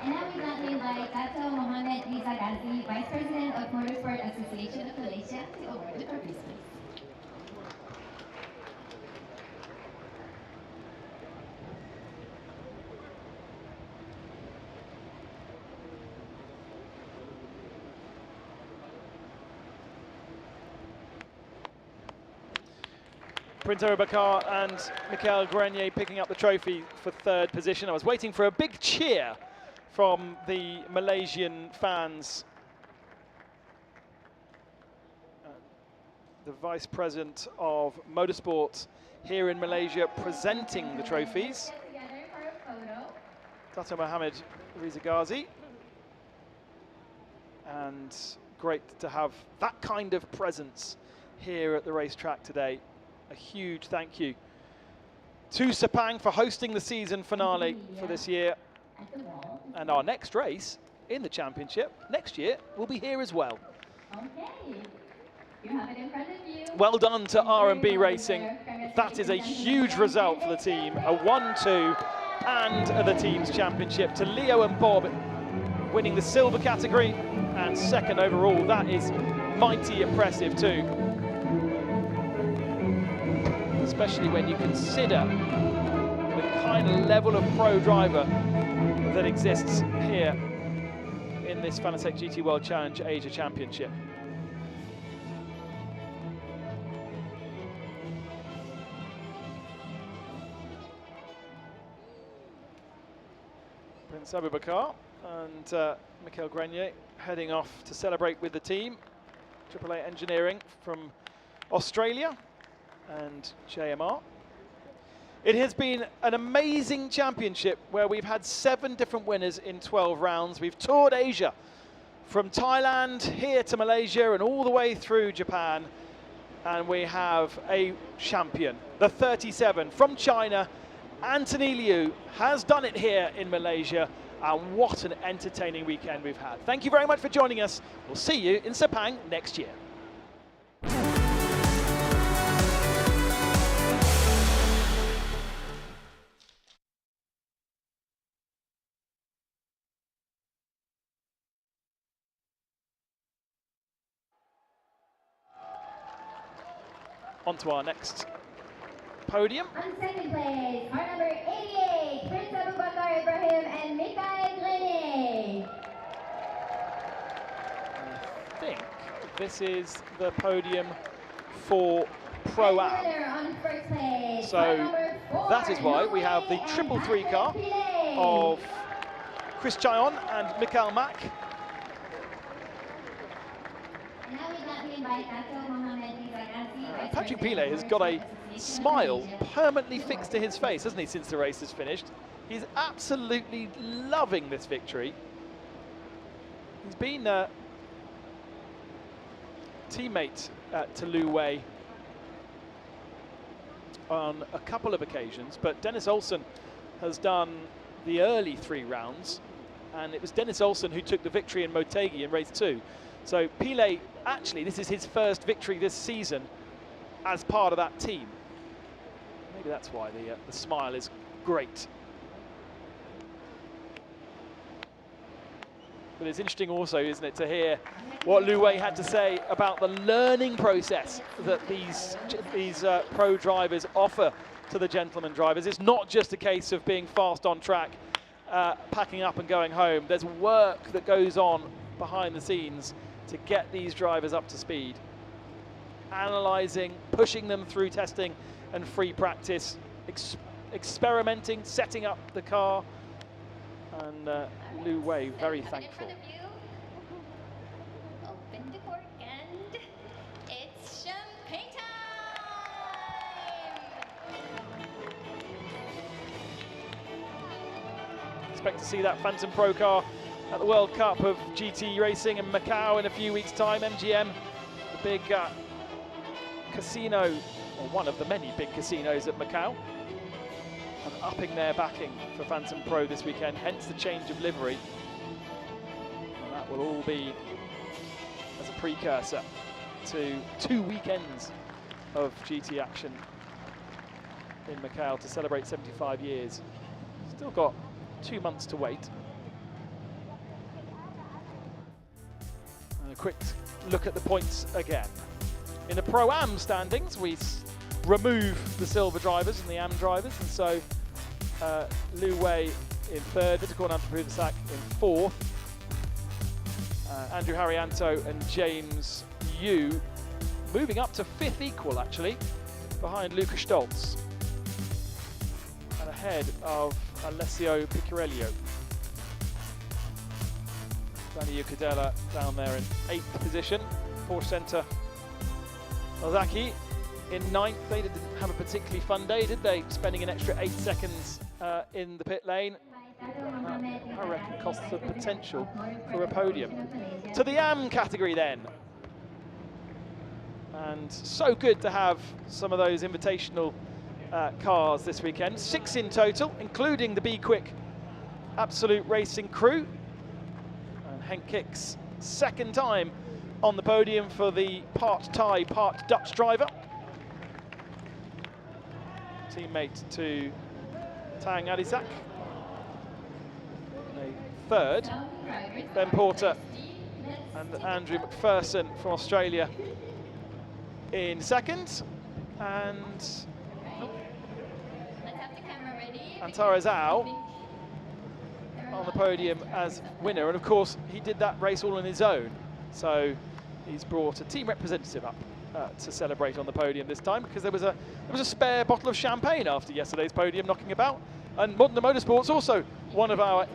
And now we gladly invite Dato Mohammed Riza Ghazi, Vice President of Motorsport Association of Malaysia, to award the trophies. Prince Abubakar and Michael Grenier picking up the trophy for 3rd position. I was waiting for a big cheer from the Malaysian fans. The Vice President of Motorsport here in Malaysia presenting the trophies. Dato Mohammed Riza Ghazi. And great to have that kind of presence here at the racetrack today. A huge thank you to Sepang for hosting the season finale for this year. And our next race in the championship next year will be here as well. Okay. You have it in front of you. Well done to R&B Racing. That is a huge result for the team. A 1-2 and the team's championship. To Leo and Bob winning the silver category and 2nd overall. That is mighty impressive too. Especially when you consider the kind of level of pro driver that exists here in this Fanatec GT World Challenge Asia Championship. Prince Abubakar and Michael Grenier heading off to celebrate with the team. AAA Engineering from Australia and JMR. It has been an amazing championship where we've had 7 different winners in 12 rounds. We've toured Asia from Thailand here to Malaysia and all the way through Japan. And we have a champion, the 37 from China. Anthony Liu has done it here in Malaysia. And what an entertaining weekend we've had. Thank you very much for joining us. We'll see you in Sepang next year. On to our next podium. On 2nd place, car number 88, Prince Abubakar Ibrahim and Michael Grenier. I think this is the podium for Pro-Am. On 1st place, So that is why we have the 333 car of Chris Chayon and Mikael Mack. Patrick Pilet has got a smile permanently fixed to his face, hasn't he, since the race is finished? He's absolutely loving this victory. He's been a teammate to Lu Wei on a couple of occasions, but Dennis Olsen has done the early 3 rounds, and it was Dennis Olsen who took the victory in Motegi in race 2. So Pilet, actually, this is his first victory this season as part of that team. Maybe that's why the smile is great. But it's interesting also, isn't it, to hear what Lu Wei had to say about the learning process that these pro drivers offer to the gentleman drivers. It's not just a case of being fast on track, packing up and going home. There's work that goes on behind the scenes to get these drivers up to speed. Analysing, pushing them through testing and free practice, experimenting, setting up the car. And Lu Wei very thankful. Open the cork and it's champagne time! Expect to see that Phantom Pro car at the World Cup of GT Racing in Macau in a few weeks' time. MGM, the big casino, or one of the many big casinos at Macau, and upping their backing for Phantom Pro this weekend, hence the change of livery. And that will all be as a precursor to 2 weekends of GT action in Macau to celebrate 75 years. Still got 2 months to wait. And a quick look at the points again. In the Pro-Am standings, we remove the silver drivers and the AM drivers, and so Lu Wei in 3rd, Vitacorn and Pruvasak in 4th, Andrew Harrianto and James Yu moving up to 5th equal, actually, behind Luca Stoltz and ahead of Alessio Picciarello. Danny Ucadella down there in 8th position. Porsche Centre Ozaki in 9th. They didn't have a particularly fun day, did they? Spending an extra 8 seconds in the pit lane. I reckon costs the potential for a podium. To the AM category then. And so good to have some of those invitational cars this weekend. 6 in total, including the Be Quick Absolute Racing crew. And Henk Kick's 2nd time on the podium for the part Thai, part Dutch driver. Teammate to Tang Adisak. A 3rd, Ben Porter and Andrew McPherson from Australia in 2nd. And Antara Zhao on the podium as winner. And of course, he did that race all on his own. So he's brought a team representative up to celebrate on the podium this time, because there was a spare bottle of champagne after yesterday's podium knocking about. And Modern Motorsports also one of our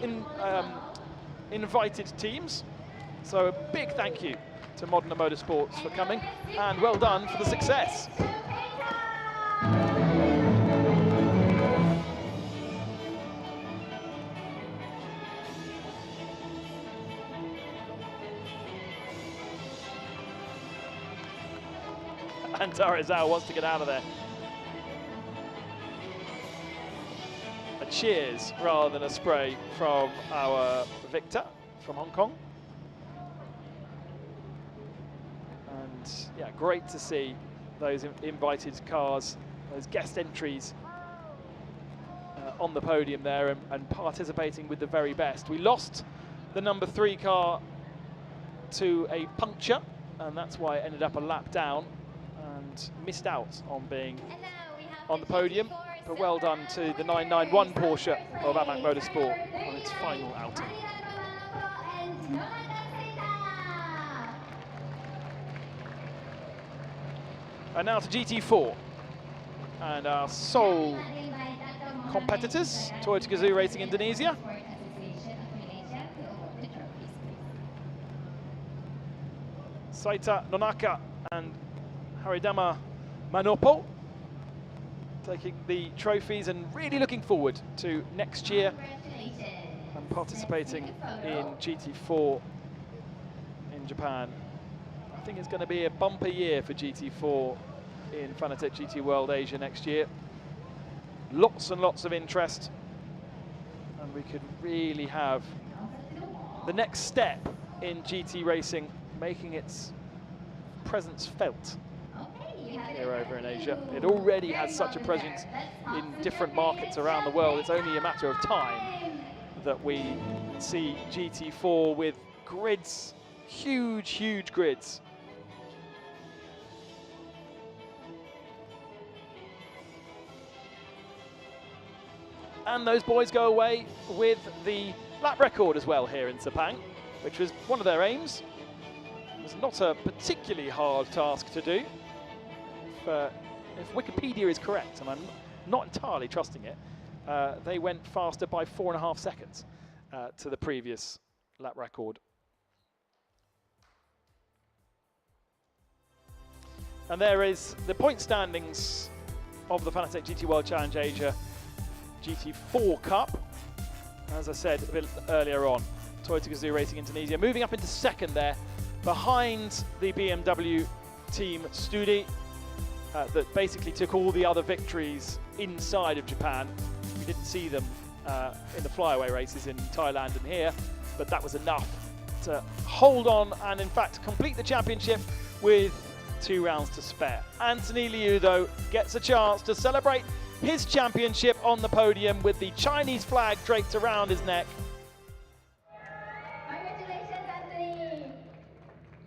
invited teams. So a big thank you to Modern Motorsports for coming, and well done for the success. And Tarizao wants to get out of there. A cheers rather than a spray from our Victor from Hong Kong. And yeah, great to see those invited cars, those guest entries on the podium there, and participating with the very best. We lost the number 3 car to a puncture, and that's why it ended up a lap down and missed out on being on the podium. But well done to the 991 Porsche of AMAC Motorsport on its final outing. And now to GT4, and our sole competitors, Toyota Gazoo Racing Indonesia. Saita Nonaka and Haridama Manopo taking the trophies and really looking forward to next year and participating in GT4 in Japan. I think it's going to be a bumper year for GT4 in Fanatec GT World Asia next year. Lots and lots of interest, and we could really have the next step in GT racing making its presence felt here over in Asia. It already has such a presence in different markets around the world. It's only a matter of time that we see GT4 with grids, huge grids. And those boys go away with the lap record as well here in Sepang, which was one of their aims. It was not a particularly hard task to do. If Wikipedia is correct, and I'm not entirely trusting it, they went faster by 4.5 seconds to the previous lap record. And there is the point standings of the Fanatec GT World Challenge Asia GT4 Cup. As I said a bit earlier on, Toyota Gazoo Racing Indonesia moving up into second there, behind the BMW team Studi, that basically took all the other victories inside of Japan. We didn't see them in the flyaway races in Thailand and here, but that was enough to hold on and in fact complete the championship with 2 rounds to spare. Anthony Liu though gets a chance to celebrate his championship on the podium with the Chinese flag draped around his neck. Congratulations, Anthony.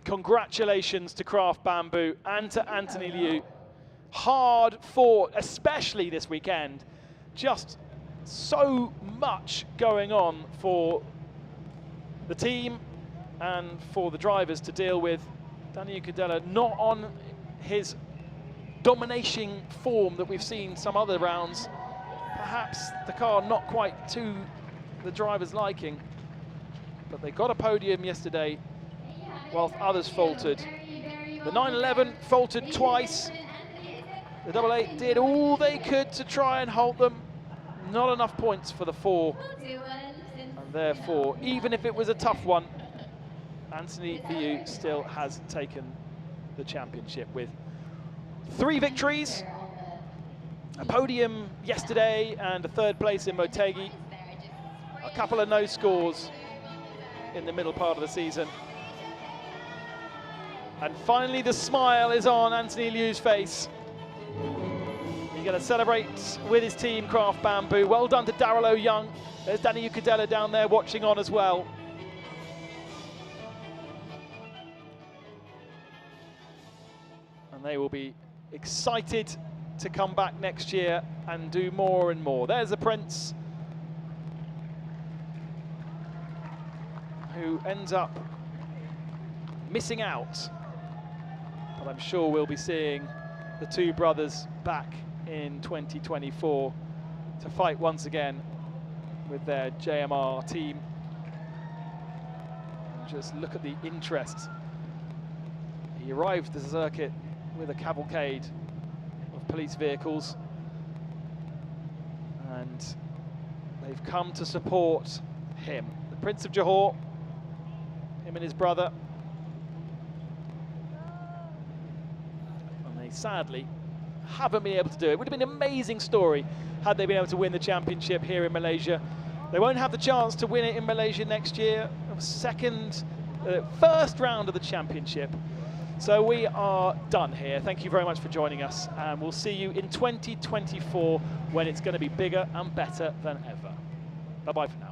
Congratulations to Craft Bamboo and to Anthony Liu. Hard fought, especially this weekend. Just so much going on for the team and for the drivers to deal with. Daniel Cadella not on his dominating form that we've seen some other rounds. Perhaps the car not quite to the driver's liking, but they got a podium yesterday whilst others faltered. The 911 faltered twice. The 88 did all they could to try and halt them. Not enough points for the 4. And therefore, even if it was a tough one, Anthony Liu still has taken the championship with 3 victories, a podium yesterday and a 3rd place in Motegi, a couple of no scores in the middle part of the season. And finally the smile is on Anthony Liu's face. He's going to celebrate with his team, Craft Bamboo. Well done to Daryl O'Young. There's Danny Ucadella down there watching on as well. And they will be excited to come back next year and do more and more. There's the Prince, who ends up missing out. But I'm sure we'll be seeing the 2 brothers back in 2024 to fight once again with their JMR team. And just look at the interest. He arrived at the circuit with a cavalcade of police vehicles, and they've come to support him. The Prince of Johor, him and his brother. And they sadly haven't been able to do it. It would have been an amazing story had they been able to win the championship here in Malaysia. They won't have the chance to win it in Malaysia next year. First round of the championship. So we are done here. Thank you very much for joining us, and we'll see you in 2024 when it's going to be bigger and better than ever. Bye-bye for now.